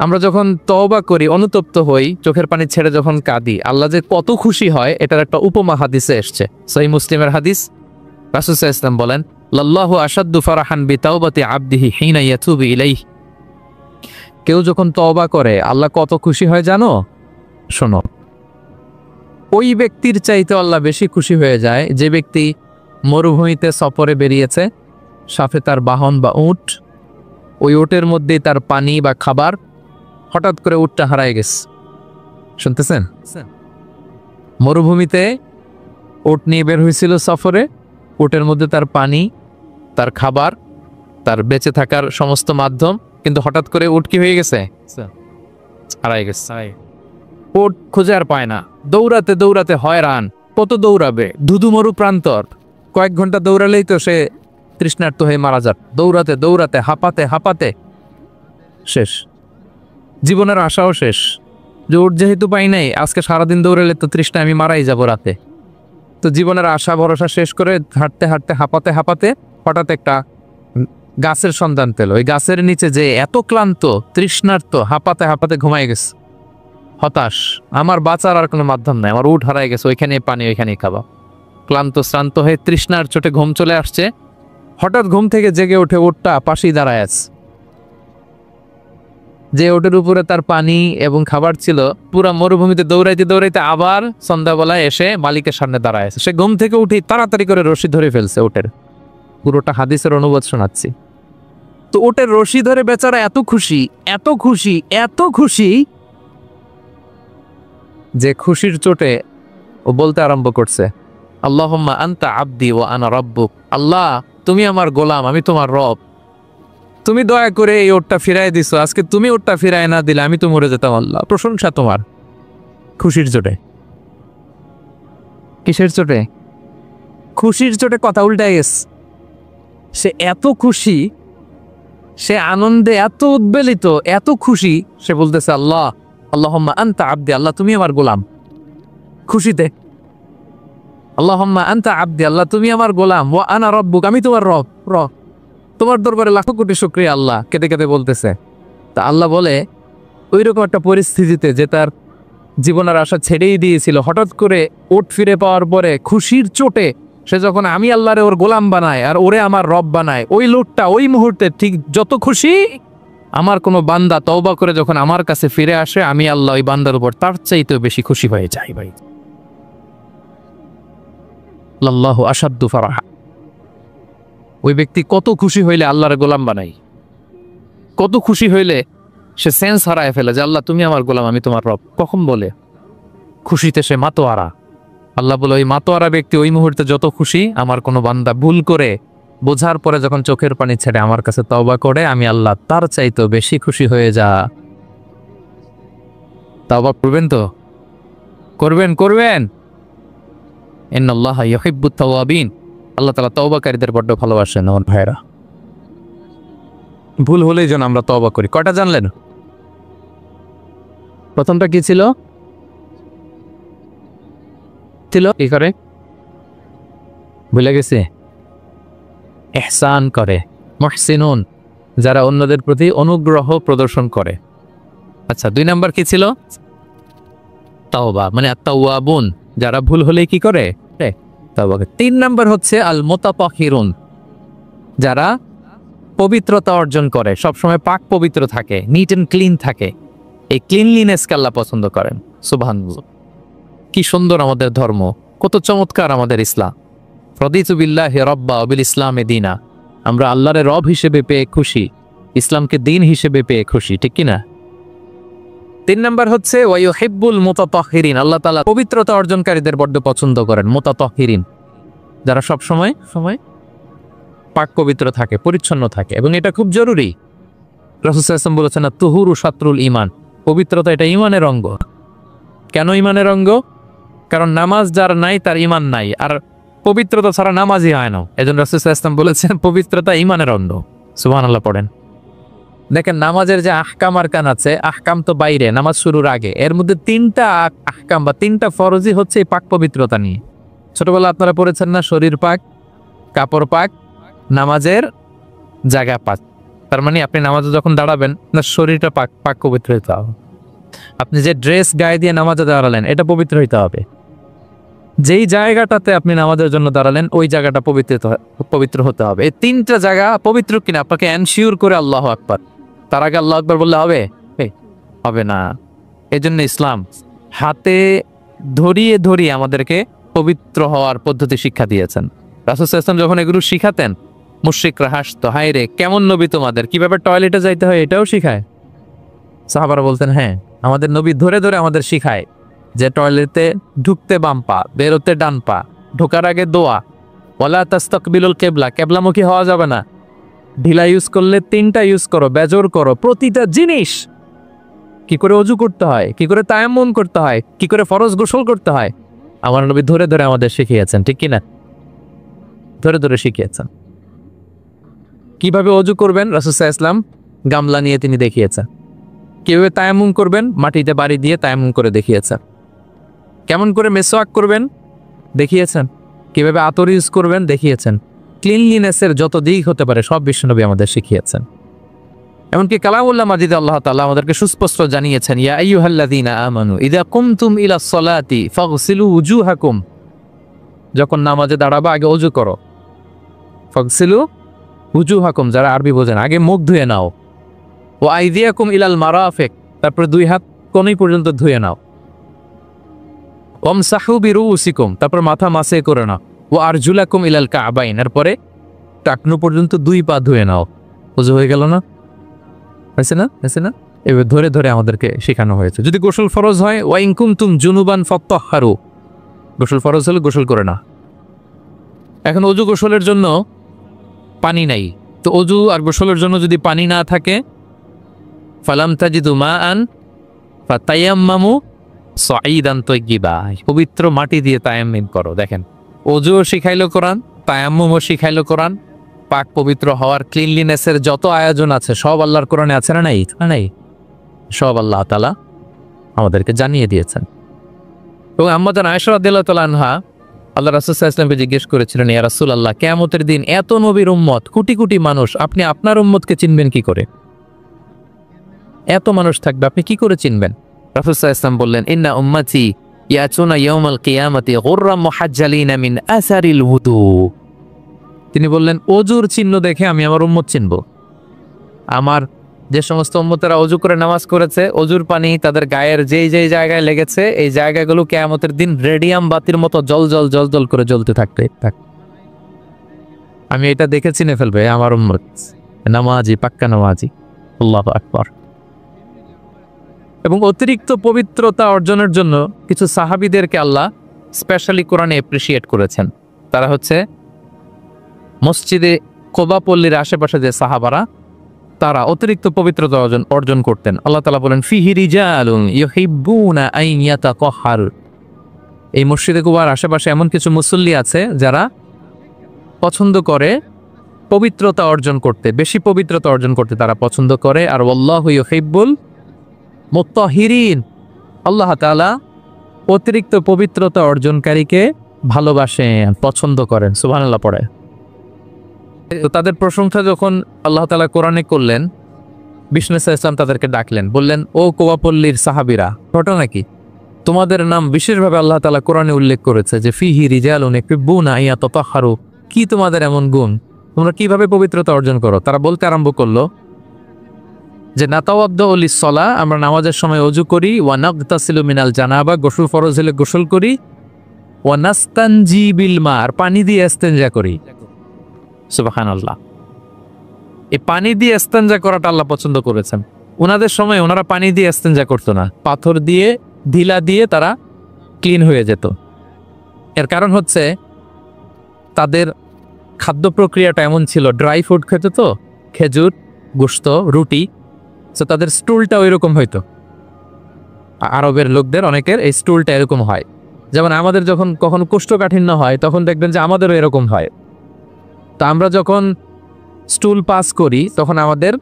আমরা যখন তওবা করি, অনুতপ্ত হই, চোখের পানি ছেড়ে যখন কাঁদি, আল্লাহ যে কত খুশি হয় এটার একটা উপমা হাদিসে এসছে, সহিহ মুসলিমের হাদিস। রাসূল সাল্লাল্লাহু আলাইহি ওয়াসাল্লাম বলেন, লাল্লাহু আশাদ্দু ফারাহান বিতাওবাতি আবদিহি হিনা ইয়াতুবু ইলাইহি, কেউ যখন তওবা করে আল্লাহ কত খুশি হয় জানো? শোনো, ওই ব্যক্তির চাইতে আল্লাহ বেশি খুশি হয়ে যায় যে ব্যক্তি মরুভূমিতে সফরে বেরিয়েছে, সাথে তার বাহন বা উট, ওই উটের মধ্যেই তার পানি বা খাবার, হঠাৎ করে উটটা হারায় গেছে। শুনতেছেন? মরুভূমিতে উট নিয়ে বের হয়েছিল সফরে, উটের মধ্যে তার পানি, তার খাবার, তার বেঁচে থাকার সমস্ত মাধ্যম, কিন্তু হঠাৎ করে উট কি হয়ে গেছে? হারায় গেছে। উট খুঁজে আর পায় না, দৌড়াতে দৌড়াতে হয়রান। কত দৌড়াবে? ধুধু মরু প্রান্তর, কয়েক ঘন্টা দৌড়ালেই তো সে তৃষ্ণার্ত হয়ে মারা যাক। দৌড়াতে দৌড়াতে হাঁপাতে হাঁপাতে শেষ, জীবনের আশাও শেষ। যে উট যেহেতু পাই নাই, আজকে সারাদিন দৌড়ালে তো তৃষ্ণা আমি মারাই যাব রাতে। তো জীবনের আশা ভরসা শেষ করে হাঁটতে হাঁটতে হাঁপাতে হাঁপাতে হঠাৎ একটা গাছের সন্ধান পেল। ওই গাছের নিচে যে এত ক্লান্ত, তৃষ্ণার্ত, হাঁপাতে হাঁপাতে ঘুমাই গেছে, হতাশ, আমার বাঁচার আর কোনো মাধ্যম নাই, আমার উট হারাই গেছে, ওইখানে পানি, ওইখানেই খাওয়া। ক্লান্ত শ্রান্ত হয়ে তৃষ্ণার চোটে ঘুম চলে আসছে। হঠাৎ ঘুম থেকে জেগে উঠে উটটা পাশেই দাঁড়ায় আছে। যে ওটের উপরে তার পানি এবং খাবার ছিল, পুরা মরুভূমিতে দৌড়াইতে দৌড়াইতে আবার সন্ধ্যাবেলায় এসে মালিকের সামনে দাঁড়ায় আছে। সে ঘুম থেকে উঠে তাড়াতাড়ি করে রশি ধরে ফেলছে উটের, পুরোটা হাদিসের অনুবাদ শোনাচ্ছি। তো ওটের রশি ধরে বেচারা এত খুশি, এত খুশি, এত খুশি যে খুশির চোটে ও বলতে আরম্ভ করছে, আল্লাহুম্মা আনতা আবদি ওয়া আনা রাব্বুক। আল্লাহ, তুমি আমার গোলাম, আমি তোমার রব। তুমি দয়া করে এই ওটটা ফিরায় দিছো, আজকে তুমি ওটটা ফিরায় না দিলে আমি তো মরে যেতাম। আল্লাহ, প্রশংসা তোমার। খুশির চোটে। কিসের চোটে? খুশির চোটে কথা উল্টায় গেছে। সে এত খুশি, সে আনন্দে এত উদ্বেলিত, এত খুশি, সে বলতেছে আল্লাহ, আল্লাহুম্মা আনতা আবদি, আল্লাহ তুমি আমার গোলাম। খুশিতে আল্লাহুম্মা আনতা আবদি, আল্লাহ তুমি আমার গোলাম, ওয়া আনা রাব্বুক, আমি তোমার রব। তোমার দরবারে লাখো কোটি শুকরিয়া। আল্লাহ কেঁদে কেঁদে বলতেছে। তা আল্লাহ বলে, ওইরকম একটা পরিস্থিতিতে যে তার জীবনের আশা ছেড়েই দিয়েছিল, হঠাৎ করে ওট ফিরে পাওয়ার পরে খুশির চোটে সে যখন আমি আল্লাহরে ওর গোলাম বানায় আর ওরে আমার রব বানায়, ওই লোকটা ওই মুহূর্তে ঠিক যত খুশি, আমার কোনো বান্দা তওবা করে যখন আমার কাছে ফিরে আসে, আমি আল্লাহ ওই বান্দার উপর তার চাইতেও বেশি খুশি হয়ে যাই। ভাই, আল্লাহু আশাদ্দু ফারাহা। ওই ব্যক্তি কত খুশি হইলে আল্লাহর গোলাম বানাই, কত খুশি হইলে সে সেন্স হারায় ফেলে যে আল্লাহ তুমি আমার গোলাম, আমি তোমার রব। কখন বলে? খুশিতে সে মাতোয়ারা। আল্লাহ বলে, ওই মাতোয়ারা ব্যক্তি ওই মুহূর্তে যত খুশি, আমার কোনো বান্দা ভুল করে বোঝার পরে যখন চোখের পানি ছেড়ে আমার কাছে তওবা করে, আমি আল্লাহ তার চাইতেও বেশি খুশি হয়ে যা। তওবা করবেন তো? করবেন। ইন্নাল্লাহা ইউহিব্বুত তাওয়াবিন। আল্লাহ তাআলা তওবাকারীদের বড্ড ভালোবাসেন। আমার ভাইরা, ভুল হলেই যেন আমরা তওবা করি। কয়টা জানলেন? প্রথমটা কি ছিল? কি করে? ভুলে গেছে? ইহসান করে, মুহসিনুন, যারা অন্যদের প্রতি অনুগ্রহ প্রদর্শন করে। আচ্ছা, 2 নাম্বার কি ছিল? তাওবা, মানে আত-তাওয়াবুন, যারা ভুল হলে কি করে? তাওবা করে। 3 নাম্বার হচ্ছে আল মুতাতাহিরুন, যারা পবিত্রতা অর্জন করে, সবসময় পাক পবিত্র থাকে, নিট এন্ড ক্লিন থাকে। এই ক্লিনলিনেসকে আল্লাহ পছন্দ করেন। সুবহানাল্লাহ, কি সুন্দর আমাদের ধর্ম, কত চমৎকার আমাদের ইসলাম। রাদিতু বিল্লাহি রাব্বা ওয়া বিল ইসলামি দীনা। আমরা আল্লাহর রব হিসেবে পেয়ে খুশি, ইসলামকে দিন হিসেবে পেয়ে খুশি, ঠিক কি না? 3 নাম্বার হচ্ছে ওয়া ইউহিব্বুল মুতাতাহিরিন। আল্লাহ তাআলা পবিত্রতা অর্জনকারীদের বড্ড পছন্দ করেন। মুতাতাহিরিন, যারা সব সময় পাক পবিত্র থাকে, পরিচ্ছন্ন থাকে, এবং এটা খুব জরুরি। রাসূল সাল্লাল্লাহু আলাইহি ওয়াসাল্লাম বলেছেন না, তুহুরু শাতরুল ঈমান। পবিত্রতা এটা ঈমানের অঙ্গ। কেন ঈমানের অঙ্গ? কারণ নামাজ যার নাই তার ঈমান নাই, আর পবিত্রতা ছাড়া নামাজই হয় না। এজন্য রাসূল সাল্লাল্লাহু আলাইহি ওয়াসাল্লাম বলেছেন পবিত্রতা ঈমানের অঙ্গ। সুবহানাল্লাহ পড়েন। দেখেন, নামাজের যে আহকাম আরকান আছে, আহকাম তো বাইরে, নামাজ শুরুর আগে। এর মধ্যে 3টা আহকাম বা 3টা ফরজই হচ্ছে এই পাক পবিত্রতা নিয়ে। ছোটবেলা আপনারা পড়েছেন না, শরীর পাক, কাপড় পাক, নামাজের জায়গা পাক। তার মানে আপনি নামাজে যখন দাঁড়াবেন, না শরীরটা পাক পবিত্র হইতে হবে। আপনি যে ড্রেস গায়ে দিয়ে নামাজে দাঁড়ালেন, এটা পবিত্র হইতে হবে। যেই জায়গাটাতে আপনি নামাজের জন্য দাঁড়ালেন, ওই জায়গাটা পবিত্র হতে হবে। এই 3টা জায়গা পবিত্র কিনা আপনাকে এনশিওর করে আল্লাহু আকবার, তার আগে আল্লাহু আকবার বললে হবে না। এজন্য ইসলাম হাতে ধরিয়ে আমাদেরকে পবিত্র হওয়ার পদ্ধতি শিক্ষা দিয়েছেন। রাসূল সাল্লাল্লাহু আলাইহি ওয়াসাল্লাম যখন এগুলো শিখাতেন, মুশরিকরা হাসতো, হায় রে কেমন নবী তোমাদের, কিভাবে টয়লেটে যাইতে হয় এটাও শিখায়। সাহাবারা বলতেন, হ্যাঁ, আমাদের নবী ধরে আমাদের শিখায় যে টয়লেটে ঢুকতে বাম পা, বেরোতে ডান পা, ঢোকার আগে দোয়া, ওয়ালা তাস্তাকবিলুল কিবলা, কিবলামুখী হওয়া যাবে না, ঢিলা ইউজ করলে 3টা ইউজ করো, বেজোর করো। প্রতিটা জিনিস, কি করে ওযু করতে হয়, কি করে তায়াম্মুম করতে হয়, কি করে ফরজ গোসল করতে হয়, আমার নবী ধরে আমাদের শিখিয়েছেন, ঠিক কি না? ধরে শিখিয়েছেন। কিভাবে ওযু করবেন, রাসূল সাল্লাল্লাহু আলাইহি ওয়াসাল্লাম গামলা নিয়ে তিনি দেখিয়েছেন। কিভাবে তায়াম্মুম করবেন, মাটিতে বাড়ি দিয়ে তায়াম্মুম করে দেখিয়েছেন। কেমন করে মেসওয়াক করবেন দেখিয়েছেন। কিভাবে আতর ইউজ করবেন দেখিয়েছেন। ক্লিনলিনেসের যত দিক হতে পারে সব বিশ্বনবী আমাদের শিখিয়েছেন। এমনকি কালামুল্লাহ মাজিদে আল্লাহ তাআলা আমাদেরকে সুস্পষ্ট জানিয়েছেন, ইয়া আইয়ুহাল্লাযীনা আমানু ইযা কুমতুম ইলা সলাতি ফাগসিলু উজুহাকুম। যখন নামাজে দাঁড়াবা আগে ওযু করো। ফাগসিলু উজুহাকুম, যারা আরবি বোঝেন, আগে মুখ ধুয়ে নাও। ওয়া আইদিয়াকুম ইলাল মারাফিক, তারপরে 2 হাত কোণী পর্যন্ত ধুয়ে নাও। ওয়ামসাহু বিরুসিকুম, তারপর মাথা মাসে করে নাও। ওয়া আরজুলাকুম ইলাল কাবাইন, এরপরে টাকনু পর্যন্ত 2 পা ধুয়ে নাও, ওযু হয়ে গেল না? হয়েছে না? হয়েছে না? এবার ধরে ধরে আমাদেরকে শেখানো হয়েছে। যদি গোসল ফরজ হয়, ওয়া ইন কুনতুম জুনুবান ফাত্তাহহারু, গোসল ফরজ হলে গোসল করে না। এখন অজু গোসলের জন্য পানি নাই, তো অজু আর গোসলের জন্য যদি পানি না থাকে, ফালাম তাজিদু মাআন ফাতায়াম্মামু সাঈদান তাইয়্যিবা, পবিত্র মাটি দিয়ে তায়াম্মুম করো। দেখেন, অজুও শিখাইলো কোরআন, তায়াম্মুমও শিখাইলো কোরআন। পাক পবিত্র হওয়ার, ক্লিনলিনেসের যত আয়োজন আছে সব আল্লাহর কোরআনে আছে না নাই? না নাই? সব আল্লাহ তাআলা আমাদেরকে জানিয়ে দিয়েছেন। এবং আম্মাজান আয়েশা রাদিয়াল্লাহু তাআলা আনহা আল্লাহ রাসূল সাল্লাল্লাহু আলাইহি ওয়াসাল্লামকে জিজ্ঞেস করেছিলেন, ইয়া রাসূলুল্লাহ, কিয়ামতের দিন এত নবীর উম্মত, কোটি কোটি মানুষ, আপনি আপনার উম্মতকে চিনবেন কি করে? এত মানুষ থাকবে, আপনি কি করে চিনবেন? রাসূল সাল্লাল্লাহু আলাইহি ওয়াসাল্লাম বললেন, ইন্না উম্মতি ইয়াতুনা ইয়াউমাল কিয়ামাতি গুররাম মুহাজ্জালিনা মিন আসারিল wudu। তিনি বললেন, অজুর চিহ্ন দেখে আমি আমার উম্মত চিনব। আমার যে সমস্ত উম্মতেরা অজু করে নামাজ করেছে, অজুর পানি তাদের গায়ের যেই যেই জায়গায় লেগেছে, এই জায়গাগুলো কিয়ামতের দিন রেডিয়াম বাতির মতো জল জল জল জল করে জ্বলতে থাকবে। আমি এটা দেখে চিনে ফেলবে আমার উম্মত নামাজি, পাক্কা নামাজি। আল্লাহু আকবার। এবং অতিরিক্ত পবিত্রতা অর্জনের জন্য কিছু সাহাবীদেরকে আল্লাহ স্পেশালি কোরআনে অ্যাপ্রিশিয়েট করেছেন। তারা হচ্ছে মসজিদে কোবা পল্লীর আশেপাশে যে সাহাবারা, তারা অতিরিক্ত পবিত্রতা অর্জন করতেন। আল্লাহ তাআলা বলেন, ফিহি রিজালুন ইউহিব্বুনা আন ইয়াতাতাহহার। এই মসজিদে কোবার আশেপাশে এমন কিছু মুসল্লি আছে যারা পছন্দ করে পবিত্রতা অর্জন করতে, বেশি পবিত্রতা অর্জন করতে তারা পছন্দ করে। আর আল্লাহু ইউহিব্বুল মুত্তাহিরিন, আল্লাহ তাআলা অতিরিক্ত পবিত্রতা অর্জনকারীকে ভালোবাসেন, পছন্দ করেন। সুবহানাল্লাহ পড়ে। তো তাদের প্রশংসা যখন আল্লাহ তাআলা কোরআনে করলেন, বিষ্ণু সাল্লাল্লাহু আলাইহি ওয়াসাল্লাম তাদেরকে ডাকলেন, বললেন, ও কোয়াপল্লীর সাহাবীরা, ঘটনা কি? তোমাদের নাম বিশেষভাবে আল্লাহ তাআলা কোরআনে উল্লেখ করেছে যে ফিহি রিজালুন ইউহিব্বুনা আন ইয়াতাতাহহারু। কি তোমাদের এমন গুণ? তোমরা কিভাবে পবিত্রতা অর্জন করো? তারা বলতে আরম্ভ করলো যে নাতাওয়াদ্দাউ লিস-সালাহ, আমরা নামাজের সময় ওযু করি, ওয়া নাগতাসিলু মিনাল জানাবা, গোসল ফরজ হলে গোসল করি, ওয়া নাস্তানজি বিল মা, আর পানি দিয়ে ইস্তেনজা করি। সুবহানাল্লাহ। এই পানি দিয়ে ইস্তেনজা করাটা আল্লাহ পছন্দ করেছেন। ওনাদের সময় ওনারা পানি দিয়ে ইস্তেনজা করতো না, পাথর দিয়ে, ঢিলা দিয়ে তারা ক্লিন হয়ে যেত। এর কারণ হচ্ছে তাদের খাদ্য প্রক্রিয়াটা এমন ছিল, ড্রাই ফুড খেত তো, খেজুর, গোশত, রুটি, তো তাদের স্টুলটা ওইরকম হইতো। আরবের লোকদের অনেকের এই স্টুলটা এরকম হয়। যেমন আমাদের যখন কখনো কোষ্ঠকাঠিন্য হয়, তখন দেখবেন যে আমাদেরও এরকম হয়। তা আমরা যখন স্টুল পাস করি, তখন আমাদের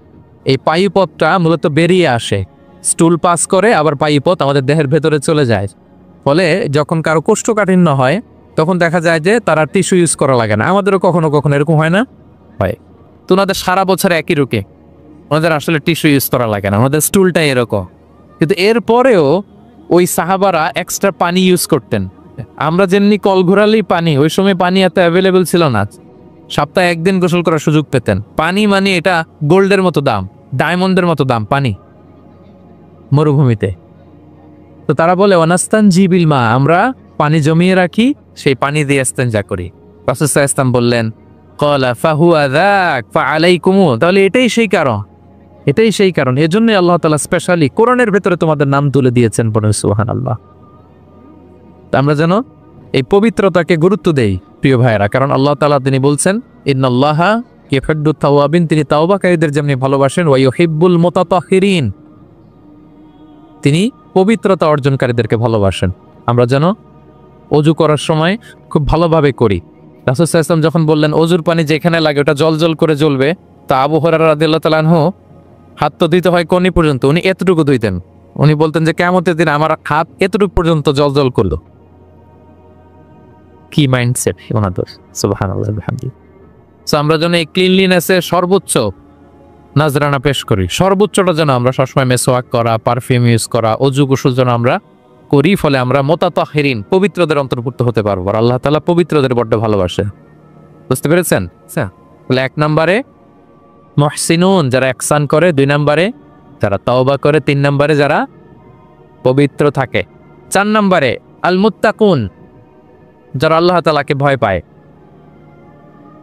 এই পায়ুপথটা মূলত বেরিয়ে আসে, স্টুল পাস করে আবার পায়ুপথ আমাদের দেহের ভেতরে চলে যায়। ফলে যখন কারো কোষ্ঠকাঠিন্য হয়, তখন দেখা যায় যে তারা টিস্যু ইউজ করা লাগে না। আমাদেরও কখনো কখনো এরকম হয় না? হয়। তো ওনাদের সারা বছর একই রুকে, ওনাদের আসলে টিস্যু ইউজ করা লাগে না, ওনাদের স্টুলটাই এরকম। কিন্তু এরপরেও ওই সাহাবারা এক্সট্রা পানি ইউজ করতেন। আমরা যেমনি কল ঘোরালেই পানি, ওই সময় পানি এত অ্যাভেলেবেল ছিল না, সপ্তাহে একদিন গোসল করার সুযোগ পেতেন। পানি মানে এটা গোল্ডের মতো দাম, ডায়মন্ডের মতো দাম পানি মরুভূমিতে। তো তারা বলে, ওয়ানাস্তানজি বিল মা, আমরা পানি জমিয়ে রাখি, সেই পানি দিয়ে ইস্তেনজা করি। রাসূল সাল্লাল্লাহু আলাইহি ওয়াসাল্লাম বললেন, ক্বালা ফাহুয়া যাক ফাআলাইকুম, তাহলে এটাই সেই কারণ, এটাই সেই কারণ। এজন্যই আল্লাহ তাআলা স্পেশালি কোরআনের ভেতরে তোমাদের নাম তুলে দিয়েছেন। বলুন সুবহানাল্লাহ। আমরা যেন এই পবিত্রতাকে গুরুত্ব দেই প্রিয় ভাইয়েরা, কারণ আল্লাহ তাআলা তিনি বলছেন, ইন্নাল্লাহা ইউহিব্বুত তাওয়াবিন, তিনি তাওবাকারীদের যেমনি ভালোবাসেন, ওয়া ইউহিব্বুল মুতাতাহহিরিন, তিনি পবিত্রতা অর্জনকারীদেরকে ভালোবাসেন। আমরা যেন অজু করার সময় খুব ভালোভাবে করি। রাসূল সাল্লাল্লাহু আলাইহি ওয়াসাল্লাম যখন বললেন অজুর পানি যেখানে লাগে ওটা জল জল করে জ্বলবে, তা আবু হুরায়রা রাদিয়াল্লাহু তাআলা আনহু হাত তো ধুইতে হয় কোনি পর্যন্ত, উনি এতটুকু ধুইতেন। উনি বলতেন যে কিয়ামতের দিন আমার হাত এতটুকু পর্যন্ত জল জল করলো। কি মাইন্ডসেট ওনাদের, সুবহানাল্লাহ বিহামদি। সো আমরা যেন এই ক্লিনলিনেসের সর্বোচ্চ নাজরানা পেশ করি, সর্বোচ্চটা যেন আমরা সবসময় মেসওয়াক করা, পারফিউম ইউজ করা, অজু গোসল যেন আমরা করি। ফলে আমরা মুতাতাহহিরিন, পবিত্রদের অন্তর্ভুক্ত হতে পারবো। আর আল্লাহ তাআলা পবিত্রদের বড্ড ভালোবাসে। বুঝতে পেরেছেন? তাহলে 1 নম্বরে মুহসিনুন, যারা ইহসান করে, 2 নম্বরে যারা তাওবা করে, 3 নম্বরে যারা পবিত্র থাকে, 4 নম্বরে আল মুত্তাকুন, যারা আল্লাহ তাআলাকে ভয় পায়।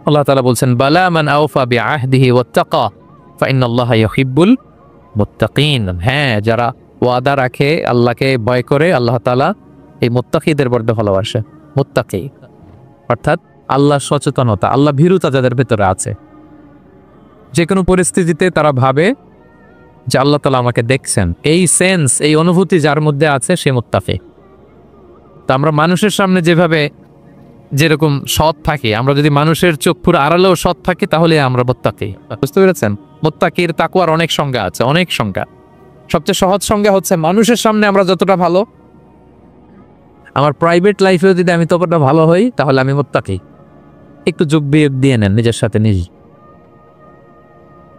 আল্লাহ তাআলা বলছেন বালা মান আওফা বিআহদিহি ওয়াত্তাকা ফাইন্নাল্লাহা ইউহিব্বুল মুত্তাকিন। হ্যাঁ, যারা ওয়াদা রাখে, আল্লাহকে ভয় করে, আল্লাহ তাআলা এই মুত্তাকিদের বড্ড ভালোবাসে। মুত্তাকি অর্থাৎ আল্লাহ সচেতনতা, আল্লাহ ভীরুতা যাদের ভেতরে আছে। যে কোনো পরিস্থিতিতে তারা ভাবে যে আল্লাহ তাআলা আমাকে দেখছেন, এই সেন্স, এই অনুভূতি যার মধ্যে আছে সে মুত্তাকি। তা আমরা মানুষের সামনে যেভাবে যেরকম সৎ থাকি, আমরা যদি মানুষের চক্ষুর আড়ালেও সৎ থাকি তাহলে আমরা মুত্তাকি। বুঝতে পেরেছেন? মুত্তাকির তাকওয়ার অনেক সংজ্ঞা আছে, অনেক সংজ্ঞা। সবচেয়ে সহজ সংজ্ঞা হচ্ছে মানুষের সামনে আমরা যতটা ভালো, আমার প্রাইভেট লাইফেও যদি আমি ততটা ভালো হই তাহলে আমি মুত্তাকি। একটু যোগ বিয়োগ দিয়ে নেন নিজের সাথে নিজে,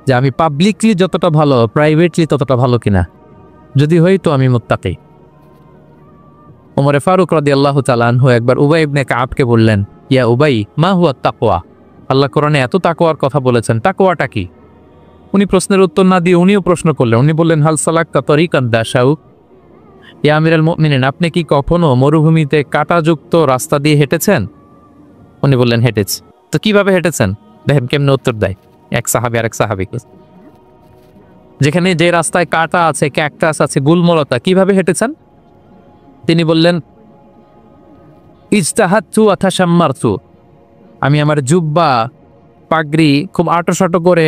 যে আমি পাবলিকলি যতটা ভালো প্রাইভেটলি ততটা ভালো কিনা। যদি হই তো আমি মুত্তাকি। ওমরে ফারুক রাদিয়াল্লাহু তাআলা আনহু একবার উবাই ইবনে কাবকে বললেন, ইয়া উবাই মা হুয়া তাকওয়া? আল্লাহ কোরআনে এত তাকওয়ার কথা বলেছেন, তাকওয়াটা কি? উনি প্রশ্নের উত্তর না দিয়ে উনিও প্রশ্ন করলেন। উনি বললেন, হাল সালাকতা তরিকান দাশাউ ইয়া আমিরাল মুমিনিন, আপনি কি কখনো মরুভূমিতে কাঁটাযুক্ত রাস্তা দিয়ে হেঁটেছেন? উনি বললেন, হেঁটেছি। তো কিভাবে হেঁটেছেন? দেখেন কেমনে উত্তর দেয় এক সাহাবী আর এক সাহাবীকে। যেখানে যে রাস্তায় কাঁটা আছে, ক্যাকটাস আছে, গুলমলতা, কিভাবে হেঁটেছেন? তিনি বললেন, ইজতাহাদতু ওয়া তাশাম্মারতু, আমি আমার জুব্বা পাগড়ি খুব আঁটো করে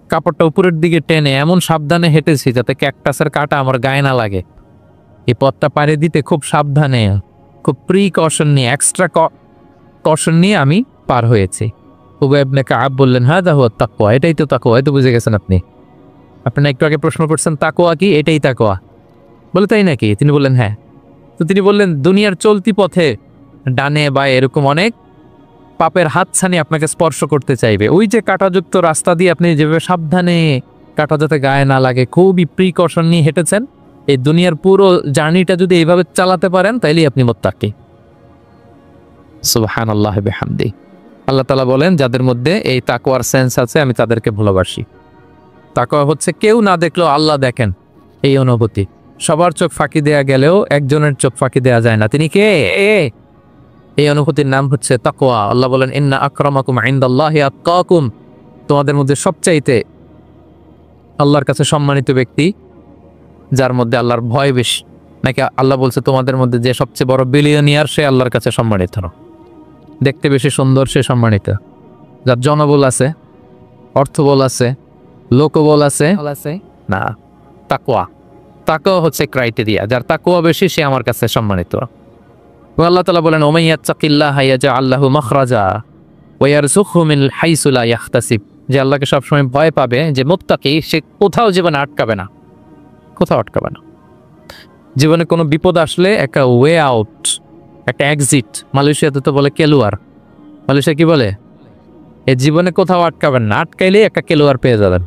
কাপড়টা উপরের দিকে টেনে এমন সাবধানে হেঁটেছি যাতে ক্যাকটাসের কাঁটা আমার গায়ে না লাগে। এই পথটা পাড়ি দিতে খুব সাবধানে, খুব প্রিকশন নিয়ে, এক্সট্রা কশন নিয়ে আমি পার হয়েছি। উবাই ইবনে কাব বললেন, হাযা হুয়া তাকওয়া, এটাই তো তাকওয়া। এই তো বুঝে গেছেন আপনি। আপনারা একটু আগে প্রশ্ন করছেন তাকওয়া কি, এটাই তাকওয়া। বলে তাই নাকি? তিনি বললেন হ্যাঁ। তো তিনি বললেন, দুনিয়ার চলতি পথে ডানে বা এরকম অনেক পাপের হাতছানি আপনাকে স্পর্শ করতে চাইবে। ওই যে কাঁটাযুক্ত রাস্তা দিয়ে আপনি যেভাবে সাবধানে, কাঁটা যাতে গায়ে না লাগে, খুবই প্রিকশন নিয়ে হেঁটেছেন, এই দুনিয়ার পুরো জার্নিটা যদি এইভাবে চালাতে পারেন তাইলেই আপনি মুত্তাকি। সুবহানাল্লাহ বিহামদি। আল্লাহ তাআলা বলেন, যাদের মধ্যে এই তাকওয়ার সেন্স আছে আমি তাদেরকে ভালোবাসি। তাকওয়া হচ্ছে কেউ না দেখলেও আল্লাহ দেখেন, এই অনুভূতি। সবার চোখ ফাঁকি দেয়া গেলেও একজনের চোখ ফাঁকি দেয়া যায় না। তিনি কে? এই অনুভূতির নাম হচ্ছে তাকওয়া। আল্লাহ বলেন, ইন্না আকরামাকুম ইনদাল্লাহি আতকাকুম, তোমাদের মধ্যে সবচাইতে আল্লাহর কাছে সম্মানিত ব্যক্তি যার মধ্যে আল্লাহর ভয় বেশি। নাকি আল্লাহ বলছে তোমাদের মধ্যে যে সবচেয়ে বড় বিলিয়নিয়ার সে আল্লাহর কাছে সম্মানিত। দেখতে বেশি সুন্দর সে সম্মানিত। যার জনবল আছে, অর্থবল আছে, লোকবল আছে না, তাকওয়া। তাকওয়া হচ্ছে ক্রাইটেরিয়া। যার তাকওয়া বেশি সে আমার কাছে সম্মানিত। আল্লাহ তাআলা বলেন, ওমান ইয়াত্তাকিল্লাহা ইয়াজআল লাহু মাখরাজা ওয়া ইয়ারযুকহু মিন হাইসু লা ইয়াহতাসিব, যে আল্লাহকে সবসময় ভয় পাবে, যে মুত্তাকি, সে কোথাও জীবনে আটকাবে না, কোথাও আটকাবে না। জীবনে কোনো বিপদ আসলে একটা ওয়ে আউট, একটা এক্সিট। মালয়েশিয়াতে তো বলে কেলুয়ার। মালয়েশিয়া কি বলে? এ জীবনে কোথাও আটকাবেন না, আটকাইলেই একটা কেলুয়ার পেয়ে যাবেন।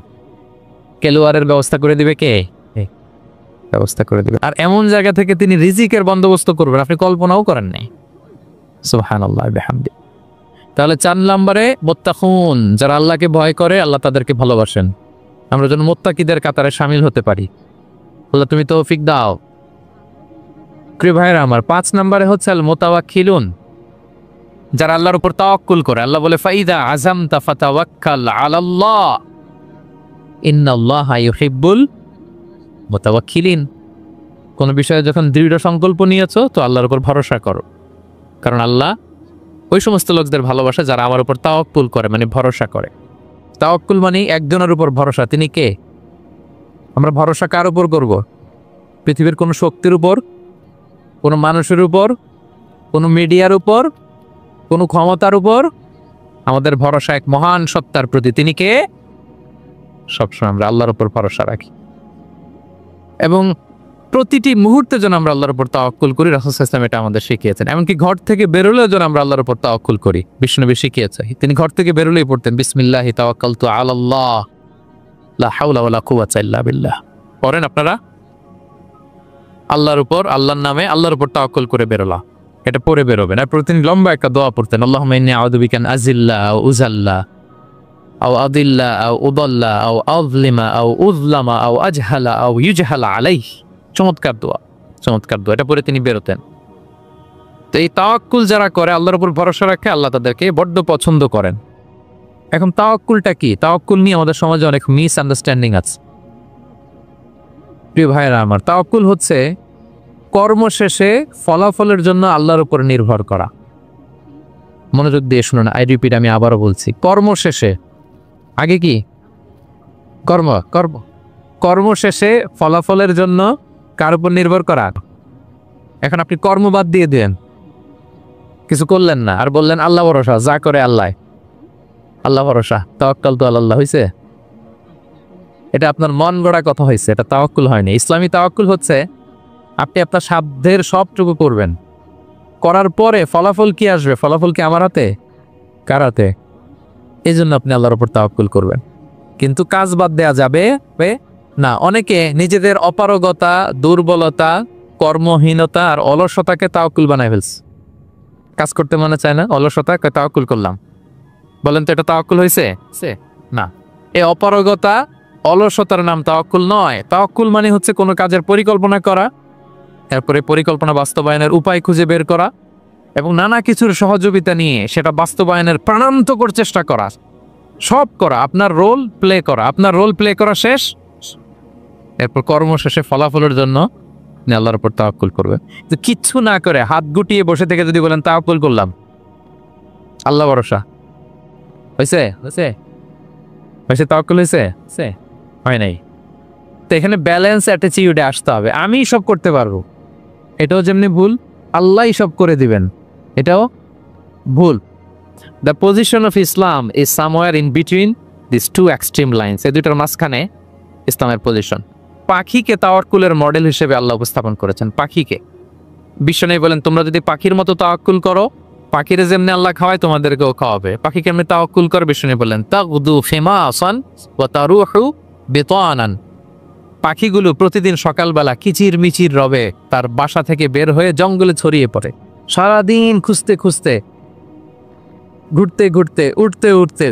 কেলুয়ারের ব্যবস্থা করে দিবে কে? ব্যবস্থা করে দিবে। আর এমন জায়গা থেকে তিনি রিজিকের বন্দোবস্ত করবেন আপনি কল্পনাও করেন নাই। সুবহানাল্লাহ বিহামদি। তাহলে 4 নম্বরে মুত্তাকুন, যারা আল্লাহকে ভয় করে আল্লাহ তাদেরকে ভালোবাসেন। আমরা যেন মুত্তাকিদের কাতারে শামিল হতে পারি। আল্লাহ তুমি তৌফিক দাও। প্রিয় ভাইরা আমার, 5 নম্বরে হচ্ছে আল মুতাওয়াক্কিলুন, যারা আল্লাহর উপর তাওয়াক্কুল করে। আল্লাহ বলে, ফাইদা আযামতা ফাতাওয়াক্কাল আলাল্লাহ ইন্নাল্লাহা ইউহিব্বুল মুতাওয়াক্কিলিন। কোন বিষয়ে যখন দৃঢ় সংকল্প নিয়েছো তো আল্লাহর উপর ভরসা করো, কারণ আল্লাহ ওই সমস্ত লোকদের ভালোবাসে যারা আমার উপর তাওয়াক্কুল করে, মানে ভরসা করে। তাওয়াক্কুল মানে একজনের উপর ভরসা। তিনি কে? আমরা ভরসা কার উপর করব? পৃথিবীর কোনো শক্তির উপর, কোনো মানুষের উপর, কোনো মিডিয়ার উপর, কোনো ক্ষমতার উপর? আমাদের ভরসা এক মহান সত্তার প্রতি। তিনি কে? সবসময় আমরা আল্লাহর উপর ভরসা রাখি এবং প্রতিটি মুহূর্তে যেন আমরা আল্লাহর উপর তাওয়াক্কুল করি। রাসূল সাল্লাল্লাহু আলাইহি ওয়াসাল্লাম এটা আমাদের শিখিয়েছেন। এমনকি ঘর থেকে বেরোলেও যেন আমরা আল্লাহর উপর তাওয়াক্কুল করি। বিশ্বনবী শিখিয়েছেন, তিনি ঘর থেকে বেরোলেই পড়তেন, বিসমিল্লাহি তাওয়াক্কালতু আলাল্লাহ লা হাওলা ওয়ালা কুওয়াতা ইল্লা বিল্লাহ। পড়েন আপনারা, আল্লাহর উপর, আল্লাহর নামে, আল্লাহর উপর তাওয়াক্কুল করে বেরোলা, এটা পড়ে বেরোবেন। আর প্রতিদিন লম্বা একটা দোয়া পড়তেন, আল্লাহুম্মা ইন্নী আউযু বিকা আন আযিল্লা আও উযাল্লা আও আদিল্লা আও উদাল্লা আও আযলিমা আও উযলামা আও আজহালা আও ইউজহালা আলাইহি। চমৎকার দোয়া, চমৎকার দোয়া। এটা পরে তিনি বেরোতেন। তো এই তাওয়াক্কুল যারা করে, আল্লাহর উপর ভরসা রাখে, আল্লাহ তাদেরকে বড্ড পছন্দ করেন। এখন তাওয়াক্কুলটা কি? তাওয়াক্কুল নিয়ে আমাদের সমাজে অনেক মিস আন্ডারস্ট্যান্ডিং আছে। প্রিয় ভাইয়েরা আমার, তাওয়াক্কুল হচ্ছে কর্ম শেষে ফলাফলের জন্য আল্লাহর উপর নির্ভর করা। মনোযোগ দিয়ে শুনুন, আই রিপিট, আমি আবারও বলছি, কর্ম শেষে, আগে কি কর্ম কর্ম কর্ম শেষে ফলাফলের জন্য কার উপর নির্ভর করা। এখন আপনি কর্ম বাদ দিয়ে দেন, কিছু করলেন না, আর বললেন আল্লাহ ভরসা, যা করে আল্লাহ, আল্লাহ ভরসা, তাওয়াক্কাল তো আল্লাহ হয়েছে। এটা আপনার মন গড়া কথা হয়েছে, এটা তাওয়াক্কুল হয়নি। ইসলামী তাওয়াক্কুল হচ্ছে আপনি আপনার সাধ্যের সবটুকু করবেন, করার পরে ফলাফল কি আসবে, ফলাফল কি আমার হাতে, কার হাতে? এই জন্য আপনি আল্লাহর উপর তাওয়াক্কুল করবেন। কিন্তু কাজ বাদ দেয়া যাবে না। অনেকে নিজেদের অপারগতা, দুর্বলতা, কর্মহীনতা আর অলসতাকে তাওয়াক্কুল বানায় ফেলছে। কাজ করতে মনে চায় না, অলসতা, তাওয়াক্কুল করলাম। বলেন তো এটা তাওয়াক্কুল হয়েছে? না। এই অপারগতা, অলসতার নাম তাওয়াক্কুল নয়। তাওয়াক্কুল মানে হচ্ছে কোনো কাজের পরিকল্পনা করা, এরপরে পরিকল্পনা বাস্তবায়নের উপায় খুঁজে বের করা এবং নানা কিছুর সহযোগিতা নিয়ে সেটা বাস্তবায়নের প্রাণান্তকর চেষ্টা করা, সব করা, আপনার রোল প্লে করা। আপনার রোল প্লে করা শেষ, এরপর কর্ম শেষে ফলাফলের জন্য আল্লাহর উপর তাওয়াক্কুল করবে। তো কিচ্ছু না করে হাত গুটিয়ে বসে থেকে যদি বলেন তাওয়াক্কুল করলাম, আল্লাহ ভরসা, হয়েছে হয়েছে হয়েছে তাওয়াক্কুল হয়েছে? হয় নাই। তো এখানে ব্যালেন্স অ্যাটিটিউডে আসতে হবে। আমি সব করতে পারবো, এটাও যেমনি ভুল, আল্লাহই সব করে দিবেন, এটাও ভুল। The position of Islam is somewhere in between this two extreme lines. এই দুইটার মাঝখানে ইসলামের পজিশন। পাখিকে তাওয়াক্কুলের মডেল হিসেবে আল্লাহ উপস্থাপন করেছেন। পাখিকে বিশ্বনবী বলেন, তোমরা যদি পাখির মতো তাওয়াক্কুল করো, পাখিরে যেমনি আল্লাহ খাওয়ায় তোমাদেরকেও খাওয়াবে। পাখি কেমনি তাওয়াক্কুল করে? বিশ্বনবী বলেন, তাগদু ফিমাসান ওয়া তারুহু বিতানান। পাখিগুলো প্রতিদিন সকালবেলা কিচির মিচির রবে তার বাসা থেকে বের হয়ে জঙ্গলে ছড়িয়ে পড়ে, সারাদিন খুঁজতে খুঁজতে, ঘুরতে ঘুরতে, উঠতে উঠতে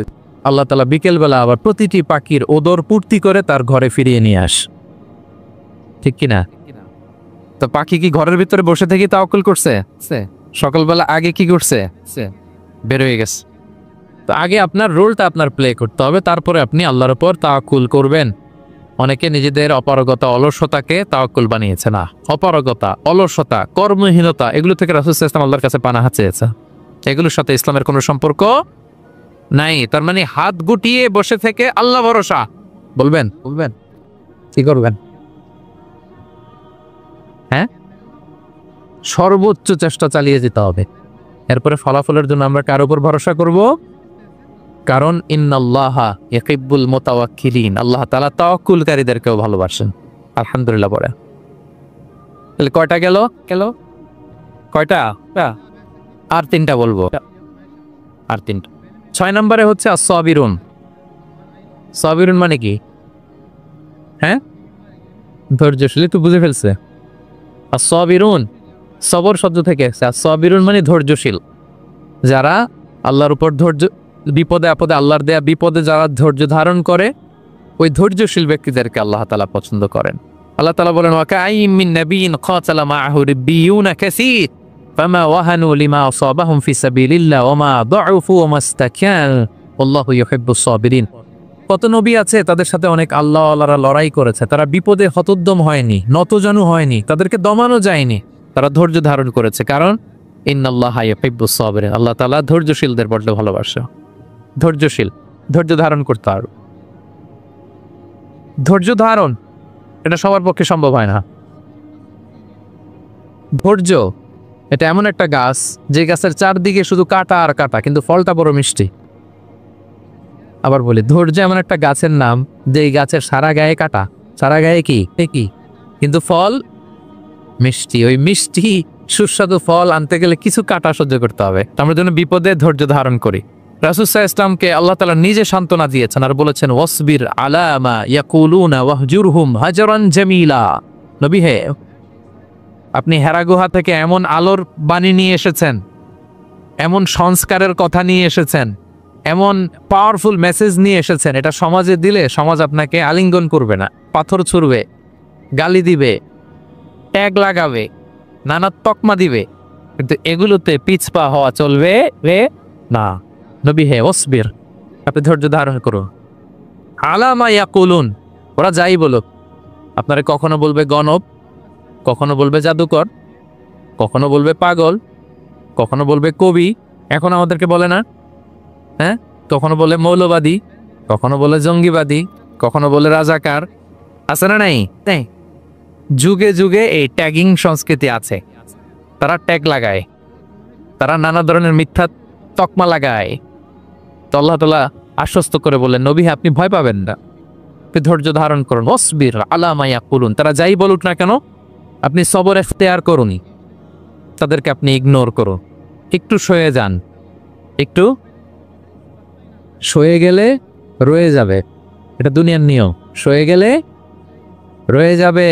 আল্লাহ তাআলা বিকেলবেলা আবার প্রতিটি পাখির ওদর পূর্তি করে তার ঘরে ফিরিয়ে নিয়ে আস। ঠিক কিনা? তো পাখি কি ঘরের ভিতরে বসে থেকে তাওয়াক্কুল করছে? সকালবেলা আগে কি করছে? বের হয়ে গেছে। তো আগে আপনার রোলটা আপনার প্লে করতে হবে, তারপরে আপনি আল্লাহর উপর তাওয়াক্কুল করবেন। অনেকে নিজেদের অপারগতা, অলসতাকে তাওয়াক্কুল বানিয়েছে। না, অপারগতা, অলসতা, কর্মহীনতা, এগুলো থেকে রাসূল সাল্লাল্লাহু আলাইহি ওয়াসাল্লাম আল্লাহর কাছে পানাহ চেয়েছে। এগুলোর সাথে ইসলামের কোনো সম্পর্ক নাই। তার মানে হাত গুটিয়ে বসে থেকে আল্লাহ ভরসা বলবেন, কি করবেন? হ্যাঁ, সর্বোচ্চ চেষ্টা চালিয়ে যেতে হবে। এরপরে ফলাফলের জন্য আমরা কার উপর ভরসা করব? কারণ ইন্নাল্লাহা ইউহিব্বুল মুতাওয়াক্কিলিন, আল্লাহ তাআলা তাওয়াক্কুলকারীদেরকেও ভালোবাসেন। আলহামদুলিল্লাহ পড়ে। তাহলে কয়টা গেল? কয়টা? আর তিনটা বলবো, আর তিনটা। 6 নম্বরে হচ্ছে as-সাবিরুন। সাবিরুন মানে কি? হ্যাঁ, ধৈর্যশীল। তো বুঝে ফেলছে। as-সাবিরুন সবর শব্দ থেকে এসেছে। as-সাবিরুন মানে ধৈর্যশীল। যারা আল্লাহর উপর ধৈর্য, বিপদে আপদে, আল্লাহর দেয়া বিপদে যারা ধৈর্য ধারণ করে, ওই ধৈর্যশীল ব্যক্তিদেরকে আল্লাহ তাআলা পছন্দ করেন। আল্লাহ তাআলা বলেন, ওয়া কাআইয়িম মিন নাবিয়্যিন ক্বাতালা মাআহু রিব্বিয়ুনা কাসীর ফামা ওয়াহানু লিমা আসাবাহুম ফি সাবিলিল্লাহ ওয়া মা দাউফু ওয়া মাস্তাকান আল্লাহু ইউহিব্বুস সাবিরিন। কত নবী আছে, তাদের সাথে অনেক আল্লাহওয়ালারা লড়াই করেছে, তারা বিপদে হতোদ্যম হয়নি, নতজানু হয়নি, তাদেরকে দমানো যায়নি, তারা ধৈর্য ধারণ করেছে। কারণ ইন্নাল্লাহা ইউহিব্বুস সাবিরিন, আল্লাহ তাআলা ধৈর্যশীলদের বড্ড ভালোবাসে। ধৈর্যশীল, ধৈর্য ধারণ করতে পারো। ধৈর্য ধারণ এটা সবার পক্ষে সম্ভব হয় না। ধৈর্য এটা এমন একটা গাছ, যে গাছের চারদিকে শুধু কাঁটা আর কাঁটা, কিন্তু ফলটা বড় মিষ্টি। আবার বলি, ধৈর্য এমন একটা গাছের নাম, যে গাছের সারা গায়ে কাঁটা, সারা গায়ে কি, কিন্তু ফল মিষ্টি। ওই মিষ্টি সুস্বাদু ফল আনতে গেলে কিছু কাঁটা সহ্য করতে হবে। আমরা যেন বিপদে ধৈর্য ধারণ করি। রাসূল সাল্লাল্লাহু আলাইহি ওয়াসাল্লামকে আল্লাহ তাআলা নিজে সান্ত্বনা দিয়েছেন আর বলেছেন, ওয়াসবির আলা মা ইয়াকুলুনা ওয়াহজুরহুম হাজরান জামিলা। নবী হে, আপনি হেরা গুহা থেকে এমন আলোর বাণী নিয়ে এসেছেন, এমন সংস্কারের কথা নিয়ে এসেছেন, এমন পাওয়ারফুল মেসেজ নিয়ে এসেছেন, এটা সমাজে দিলে সমাজ আপনাকে আলিঙ্গন করবে না, পাথর ছুড়বে, গালি দিবে, ট্যাগ লাগাবে, নানা তকমা দিবে, কিন্তু এগুলোতে পিছপা হওয়া চলবে না। নবী হে, ওয়াসবির আপনি ধৈর্য ধারণ করুন। আলা মা ইয়াকুলুন, ওরা যাই বলুক, আপনারা কখনো বলবে গণব, কখনো বলবে জাদুকর, কখনো বলবে পাগল, কখনো বলবে কবি, এখন আমাদেরকে বলে না, হ্যাঁ, কখনো বলে মৌলবাদী, কখনো বলে জঙ্গিবাদী, কখনো বলে রাজাকার, আছে না নাই? তাই যুগে যুগে এই ট্যাগিং সংস্কৃতি আছে। তারা ট্যাগ লাগায়, তারা নানা ধরনের মিথ্যা তকমা লাগায়। তো আল্লাহ তাআলা আশ্বস্ত করে বললেন, নবী আপনি ভয় পাবেন না, আপনি ধৈর্য ধারণ করুন। ওয়াসবির আলা মা ইয়াকুলুন, তারা যাই বলুক না কেন আপনি সবর ইখতিয়ার করুন, তাদেরকে আপনি ইগনোর করুন, একটু সয়ে যান। একটু সয়ে গেলে রয়ে যাবে, এটা দুনিয়ার নিয়ম। সয়ে গেলে রয়ে যাবে,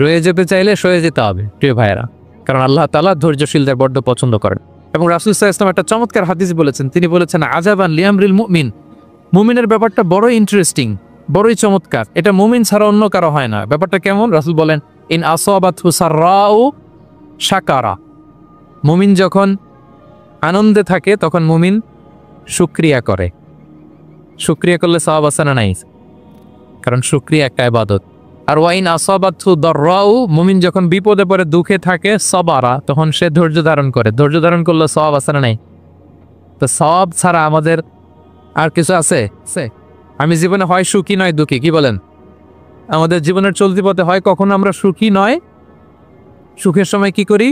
রয়ে যেতে চাইলে সয়ে যেতে হবে প্রিয় ভাইয়েরা, কারণ আল্লাহ তাআলা ধৈর্যশীলদের বড্ড পছন্দ করেন। এবং রাসূল সাল্লাল্লাহু আলাইহি ওয়াসাল্লাম একটা চমৎকার হাদিস বলেছেন, তিনি বলেছেন আজাবান লিআমরিল মুমিন, মুমিনের ব্যাপারটা বড়ই ইন্টারেস্টিং, বড়ই চমৎকার, এটা মুমিন ছাড়া অন্য কারো হয় না। ব্যাপারটা কেমন? রাসূল বলেন ইন আসাবাতহু সাররাউ শাকারা, মুমিন যখন আনন্দে থাকে তখন মুমিন শুকরিয়া করে। শুকরিয়া করলে সওয়াব আছে না নাই? কারণ শুকরিয়া একটা ইবাদত। আর ওয়াইন আসাবাতহু দাররাউ, মুমিন যখন বিপদে পড়ে দুঃখে থাকে সাবারা, তখন সে ধৈর্য ধারণ করে। ধৈর্য ধারণ করলে সওয়াব আছে না নাই? তো সওয়াব ছাড়া আমাদের আর কিছু আছে? আমি জীবনে হয় সুখী নয় দুঃখী, কি বলেন? আমাদের জীবনের চলতি পথে হয় কখনো আমরা সুখী নয়, সুখের সময় কি করি?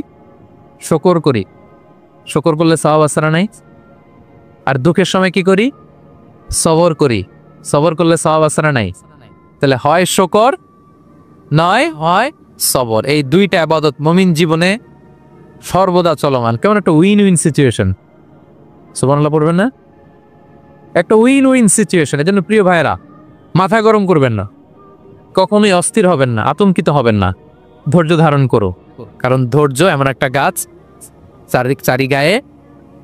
শুকর করি। শুকর করলে সওয়াব আছে না নাই? আর দুঃখের সময় কি করি? সবর করি। সবর করলে সওয়াব আছে না নাই? তাহলে হয় শুকর, নয় হয় সবর। এই দুইটা ইবাদত মুমিন জীবনে সর্বদা চলমান। কেমন একটা উইন উইন সিচুয়েশন, সুবহানাল্লাহ পড়বেন না? একটা উইন উইন সিচুয়েশন। এজন্য প্রিয় ভাইয়েরা, মাথা গরম করবেন না, কখনোই অস্থির হবেন না, আতঙ্কিত হবেন না, ধৈর্য ধারণ করো। কারণ ধৈর্য এমন একটা গাছ, চারি গায়ে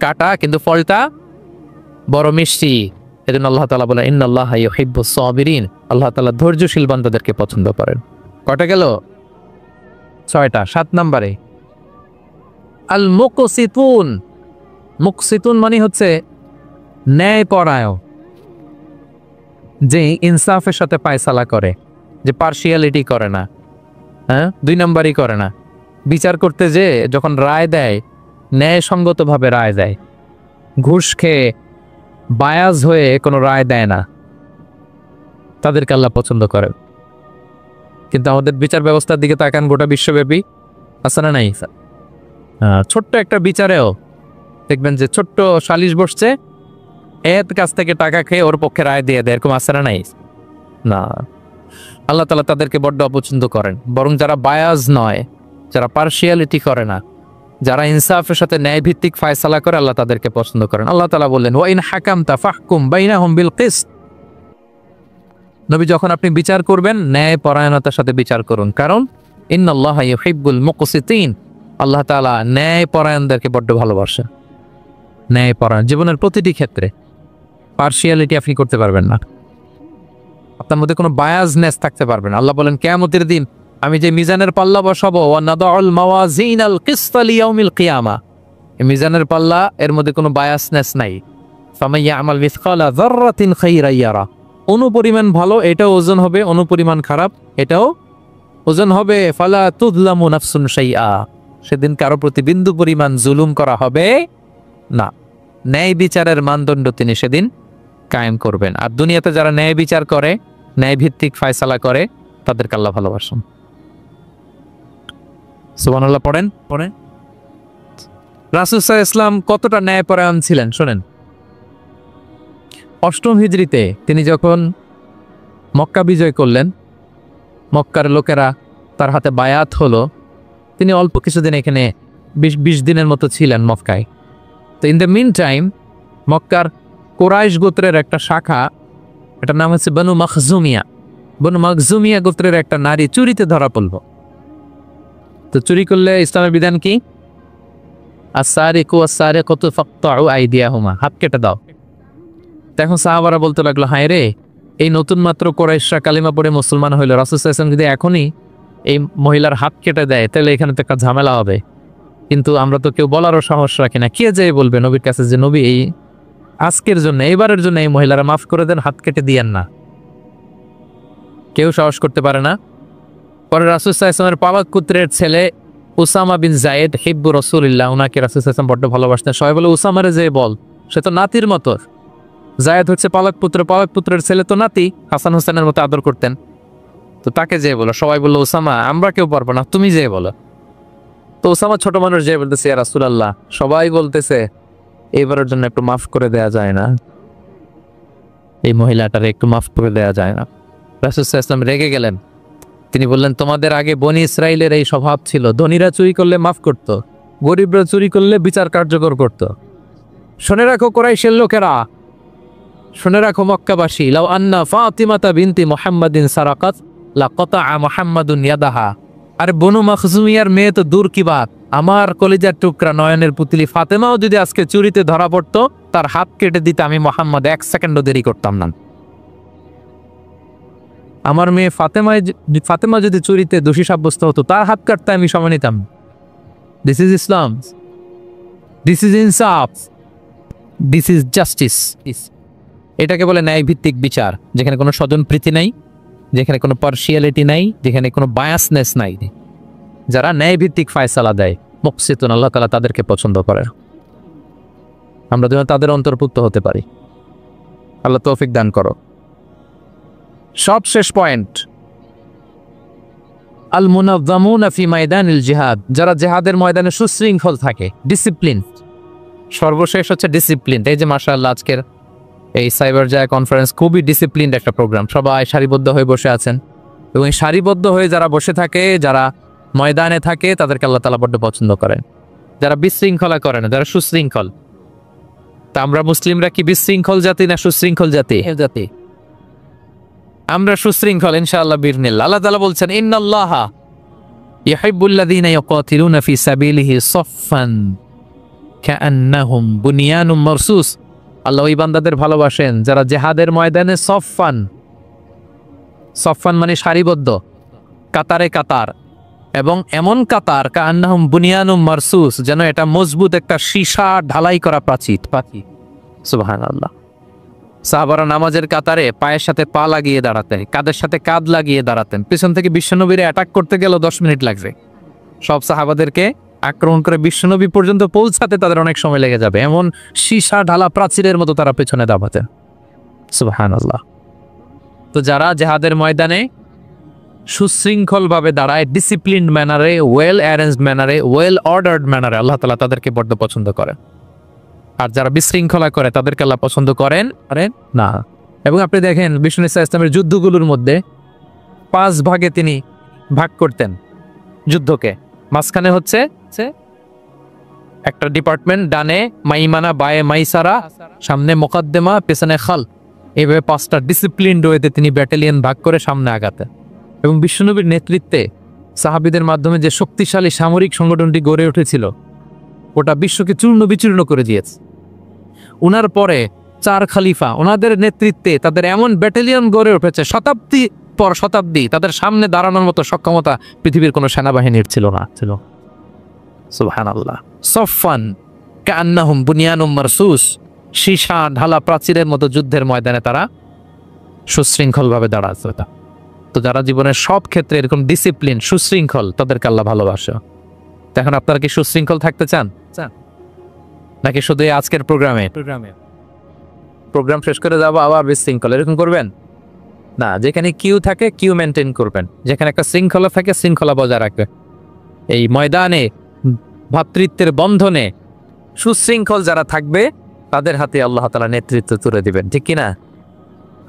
কাটা, কিন্তু ফলটা বড় মিষ্টি। এজন্য আল্লাহ তাআলা বলেন ইন্নাল্লাহা ইউহিব্বুস সাবিরিন, আল্লাহ তাআলা ধৈর্যশীল বান্দাদেরকে পছন্দ করেন। কয়টা গেল? 6টা। 7 নম্বরে আল মুকসিতুন। মুকসিতুন মানে হচ্ছে ন্যায়পরায়ণ, যে ইনসাফের সাথে ফায়সালা করে, যে পার্শিয়ালিটি করে না, হ্যাঁ, 2 নম্বরই করে না। বিচার করতে যে যখন রায় দেয় ন্যায়সঙ্গতভাবে রায় দেয়, ঘুষ খেয়ে বায়াজ হয়ে কোনো রায় দেয় না, তাদেরকে আল্লাহ পছন্দ করে। কিন্তু আমাদের বিচার ব্যবস্থার দিকে তাকান, গোটা বিশ্বব্যাপী, আছে না নাই? ছোট্ট একটা বিচারেও দেখবেন যে ছোট্ট সালিশ বসছে, এর কাছ থেকে টাকা খেয়ে ওর পক্ষে রায় দিয়ে দেয়, এরকম আছে না নাই? না, আল্লাহ তাআলা তাদেরকে বড্ড অপছন্দ করেন। বরং যারা বায়াজ নয়, যারা পার্শিয়ালিটি করে না, যারা ইনসাফের সাথে ন্যায় ভিত্তিক ফায়সালা করে, আল্লাহ তাদেরকে পছন্দ করেন। আল্লাহ তাআলা বললেন ওয়া ইন হাকামতা ফাহকুম বাইনাহুম বিল কিসত, নবী যখন আপনি বিচার করবেন ন্যায় পরায়ণতার সাথে বিচার করুন, কারণ ইন্নাল্লাহা ইউহিব্বুল মুকসিতিন, আল্লাহ তাআলা ন্যায় পরায়ণদেরকে বড্ড ভালোবাসেন। ন্যায় পরায়ণ জীবনের প্রতিটি ক্ষেত্রে, পার্শিয়ালিটি আপনি করতে পারবেন না, আপনার মধ্যে কোনো বায়াসনেস থাকতে পারবে না। আল্লাহ বলেন কিয়ামতের দিন আমি যে মিজানের পাল্লা বসাবো, ওয়া নাদাউল মাওয়াজিনাল কিসতা লিয়াউমিল কিয়ামা, এই মিজানের পাল্লা, এর মধ্যে কোনো বায়াসনেস নাই। ফামান ইয়ামাল মিসকালা যাররাতিন খাইরান ইয়ারা, অনুপরিমাণ ভালো এটাও ওজন হবে, অনুপরিমাণ খারাপ এটাও ওজন হবে। ফালা তুযলামু নাফসুন শাইআ, সেদিন কারো প্রতি বিন্দু পরিমাণ জুলুম করা হবে না। ন্যায় বিচারের মানদণ্ড তিনি সেদিন কায়েম করবেন। আর দুনিয়াতে যারা ন্যায় বিচার করে, ন্যায় ভিত্তিক ফায়সালা করে, তাদেরকে আল্লাহ ভালোবাসেন। সুবহানাল্লাহ পড়েন। রাসূল সাল্লাল্লাহু আলাইহি ওয়াসাল্লাম কতটা ন্যায়পরায়ণ ছিলেন শোনেন। 8ম হিজরিতে তিনি যখন মক্কা বিজয় করলেন, মক্কার লোকেরা তার হাতে বায়াত হলো, তিনি অল্প কিছুদিন এখানে 20 দিনের মতো ছিলেন মক্কায়। তো ইন দ্য মিন টাইম মক্কার কুরাইশ গোত্রের একটা শাখা, এটার নাম হচ্ছে বনু মখজুমিয়া। বনু মখজুমিয়া গোত্রের একটা নারী চুরিতে ধরা পড়ল। তো চুরি করলে ইসলামের বিধান কি? আস-সারিকু ওয়াস-সারিকাতু ফাকতাউ আইদিয়াহুমা, হাত কেটে দাও। এখন সাহাবারা বলতে লাগলো, হায় রে, এই নতুন মাত্র কুরাইশরা কালিমা পড়ে মুসলমান হইল, রাসূল সাল্লাল্লাহু আলাইহি ওয়াসাল্লাম যদি এখনই এই মহিলার হাত কেটে দেয় তাহলে এখানে তো একটা ঝামেলা হবে। কিন্তু আমরা তো কেউ বলারও সাহস রাখি না, কে যেয়ে বলবে নবীর কাছে যে নবী এই আজকের জন্য, এবারের জন্য এই মহিলারা মাফ করে দেন, হাত কেটে দিয়েন না। কেউ সাহস করতে পারে না। পরে রাসূল সাল্লাল্লাহু আলাইহি ওয়াসাল্লামের পালক পুত্রের ছেলে উসামা বিন যায়েদ হিব্বু রাসূলিল্লাহ, ওনাকে রাসূল সাল্লাল্লাহু আলাইহি ওয়াসাল্লাম বড্ড ভালোবাসতেন। সবাই বলে উসামারে যে বল, সে তো নাতির মতো। যায়েদ হচ্ছে পালক পুত্র, পালক পুত্রের ছেলে তো নাতি, হাসান হোসেনের মতো আদর করতেন। তো তাকে যে বলো, সবাই বললো উসামা আমরা কেউ পারবো না, তুমি যে বলো। তো উসামা ছোট মানুষ যে বলতেছে, ইয়া রাসূলুল্লাহ সবাই বলতেছে এবারের জন্য একটু মাফ করে দেয়া যায় না, এই মহিলাটারে একটু মাফ করে দেয়া যায় না। রাসূল সাল্লাল্লাহু আলাইহি ওয়াসাল্লাম রেগে গেলেন। তিনি বললেন, তোমাদের আগে বনি ইসরাইলের এই স্বভাব ছিল, ধনীরা চুরি করলে মাফ করত, গরিবরা চুরি করলে বিচার কার্যকর করত। শুনে রাখো কুরাইশের লোকেরা, শুনে রাখো মক্কাবাসী, লাউ আন্না ফাতিমাতা বিনতি মুহাম্মাদিন সারাকাত লাকাতা মুহাম্মাদুন ইয়াদাহা। আরে বনু মাখজুমিয়ার মেয়ে তো দূর কি বাত, আমার কলিজার টুকরা নয়নের পুতলি ফাতেমাও যদি আজকে চুরিতে ধরা পড়তো, তার হাত কেটে দিতে আমি মুহাম্মদ 1 সেকেন্ডও দেরি করতাম না। আমার মেয়ে ফাতেমা যদি চুরিতে দোষী সাব্যস্ত হতো, তার হাত কাটতে আমি সময় নিতাম। This is Islam, this is ইনসাফ, দিস ইজ জাস্টিস। এটাকে বলে ন্যায় ভিত্তিক বিচার, যেখানে কোনো স্বজনপ্রীতি নাই, যেখানে কোনো পার্সিয়ালিটি নাই, যেখানে কোনো বায়াসনেস নাই। যারা ন্যায় ভিত্তিক ফায়সালা দেয়, মুকসিতুন, আল্লাহ তাআলা তাদেরকে পছন্দ করেন। আমরা যেন তাদের অন্তর্ভুক্ত হতে পারি। আল্লাহ তৌফিক দান করো। সবশেষ পয়েন্ট, আল মুনাজ্জামুনা ফি মাইদানিল জিহাদ, যারা জিহাদের ময়দানে সুশৃঙ্খল থাকে, ডিসিপ্লিন। সর্বশেষ হচ্ছে ডিসিপ্লিন। এই যে মাশাআল্লাহ আজকের এই সাইবার জায়া কনফারেন্স খুবই ডিসিপ্লিনড একটা প্রোগ্রাম, সবাই সারিবদ্ধ হয়ে বসে আছেন, এবং সারিবদ্ধ হয়ে যারা বসে থাকে, যারা ময়দানে থাকে, তাদেরকে আল্লাহ তাআলা বড্ড পছন্দ করেন। যারা বিশৃঙ্খলা করে না, যারা সুশৃঙ্খল। তা আমরা মুসলিমরা কি বিশৃঙ্খল জাতি না সুশৃঙ্খল জাতি? জাতি আমরা সুশৃঙ্খল ইনশাআল্লাহ বিইذنিল্লাহ। আল্লাহ তাআলা বলছেন, ইন্নাল্লাহা ইউহিব্বুল্লাযীনা ইয়াকাতিলুনা ফি সাবিলিহি সাফফান কাআন্নাহুম বুনিয়ানুম মারসুস। আল্লাহ ওই বান্দাদের ভালোবাসেন যারা জিহাদের ময়দানে সফফান, সফফান মানে সারিবদ্ধ, কাতারে কাতার, এবং এমন কাতার কাআন্নাহুম বুনিয়ানুম মারসুস, যেন এটা মজবুত একটা সীসা ঢালাই করা প্রাচীর। সুবহানাল্লাহ। সাহাবারা নামাজের কাতারে পায়ের সাথে পা লাগিয়ে দাঁড়াতেন, কাঁধের সাথে কাঁধ লাগিয়ে দাঁড়াতেন। পিছন থেকে বিশ্বনবীরে অ্যাটাক করতে গেল 10 মিনিট লাগবে। সব সাহাবাদেরকে আক্রমণ করে বিশ্বনবী পর্যন্ত পৌঁছাতে তাদের অনেক সময় লেগে যাবে, এমন সীসা ঢালা প্রাচীরের মতো তারা পেছনে দাঁড়াতেন। সুবহানাল্লাহ। তো যারা জিহাদের ময়দানে সুশৃঙ্খলভাবে দাঁড়ায়, ডিসিপ্লিনড ম্যানারে, ওয়েল অ্যারেঞ্জড ম্যানারে, ওয়েল অর্ডার্ড ম্যানারে, আল্লাহ তাআলা তাদেরকে বড্ড পছন্দ করেন। আর যারা বিশৃঙ্খলা করে, তাদেরকে আল্লাহ পছন্দ করেন না। এবং আপনি দেখেন বিষ্ণু ইসলামের যুদ্ধগুলোর মধ্যে 5 ভাগে তিনি ভাগ করতেন যুদ্ধকে। মাঝখানে হচ্ছে একটা ডিপার্টমেন্ট, ডানে মাইমানা, বায়ে মাইসারা, সামনে মুকাদ্দেমা, পেছনে খাল। এইভাবে 5টা ডিসিপ্লিনড ওয়েতে তিনি ব্যাটালিয়ন ভাগ করে সামনে আগাতেন। এবং বিশ্বনবীর নেতৃত্বে সাহাবীদের মাধ্যমে যে শক্তিশালী সামরিক সংগঠনটি গড়ে উঠেছিল, ওটা বিশ্বকে চূর্ণ বিচূর্ণ করে দিয়েছে। উনার পরে 4 খলিফা, ওনাদের নেতৃত্বে তাদের এমন ব্যাটালিয়ন গড়ে উঠেছে, শতাব্দী পর শতাব্দী তাদের সামনে দাঁড়ানোর মতো সক্ষমতা পৃথিবীর কোনো সেনাবাহিনীর ছিল না। সুবহানাল্লাহ। সফফান কাআন্নাহুম বুনিয়ানুম মারসুস, সীসা ঢালা প্রাচীরের মতো যুদ্ধের ময়দানে তারা সুশৃঙ্খলভাবে দাঁড়াচ্ছে। তো যারা জীবনের সব ক্ষেত্রে এরকম ডিসিপ্লিন, সুশৃঙ্খল, তাদেরকে আল্লাহ ভালোবাসে। এখন আপনারা কি সুশৃঙ্খল থাকতে চান, নাকি শুধু আজকের প্রোগ্রাম শেষ করে যাবো আবার বিশৃঙ্খল এরকম করবেন? না, যেখানে কিউ থাকে কিউ মেনটেন করবেন, যেখানে একটা শৃঙ্খলা থাকে শৃঙ্খলা বজায় রাখবেন। এই ময়দানে ভ্রাতৃত্বের বন্ধনে সুশৃঙ্খল যারা থাকবে, তাদের হাতে আল্লাহ তাআলা নেতৃত্ব তুলে দিবেন, ঠিক কিনা?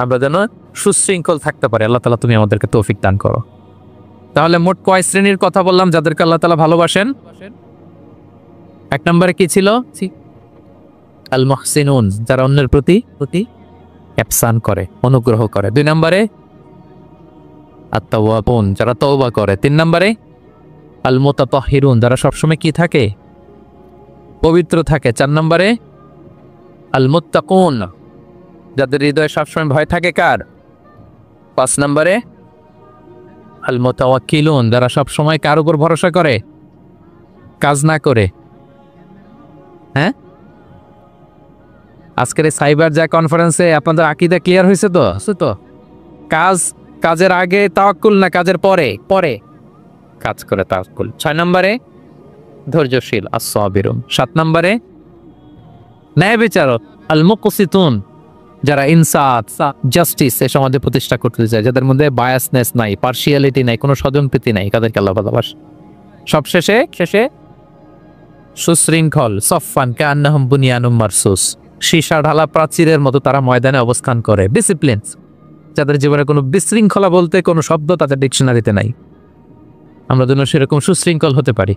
আমরা যেন সুশৃঙ্খল থাকতে পারি। আল্লাহ তাআলা তুমি আমাদেরকে তৌফিক দান করো। তাহলে মোট কয় শ্রেণীর কথা বললাম যাদেরকে আল্লাহ তাআলা ভালোবাসেন? 1 নম্বরে কি ছিল? আল মুহসিনুন, যারা অন্যের প্রতি ইহসান করে, অনুগ্রহ করে। 2 নম্বরে আত-তাওয়াবুন, যারা তওবা করে। 3 নম্বরে আল মুতাতাহহিরুন, যারা সবসময় কি থাকে? পবিত্র থাকে। 4 নম্বরে আল মুত্তাকুন, যাদের হৃদয়ে সবসময় ভয় থাকে কার? 5 নম্বরে আল মুতাওয়াক্কিলুন, যারা সবসময় কার উপর ভরসা করে, কাজ না করে। হ্যাঁ, আজকের এই সাইবার যা কনফারেন্সে আপনাদের আকীদা ক্লিয়ার হয়েছে তো? আছে তো? কাজের আগে তাওয়াক্কুল না কাজের পরে? পরে কাজ করে তাওয়াক্কুল। 6 নম্বরে ধৈর্যশীল আস-সাবিরুন। 7 নম্বরে ন্যায় বিচারক আল মুকসিতুন, যারা ইনসাফ জাস্টিস এই সমাজে প্রতিষ্ঠা করতে চায়, যাদের মধ্যে বায়াসনেস নাই, পার্সিয়ালিটি নাই, কোনো স্বজনপ্রীতি নাই, তাদেরকে আল্লাহ ভালোবাসে। সবশেষে সুশৃঙ্খল সফফান কান্নাহুম বুনিয়ানুম মারসুস, সীসা ঢালা প্রাচীরের মতো তারা ময়দানে অবস্থান করে। ডিসিপ্লিন, যাদের জীবনে কোনো বিশৃঙ্খলা বলতে কোনো শব্দ তাদের ডিকশনারিতে নাই। আমরা যেন সেরকম সুশৃঙ্খল হতে পারি,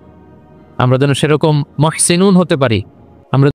আমরা যেন সেরকম মুহসিনুন হতে পারি।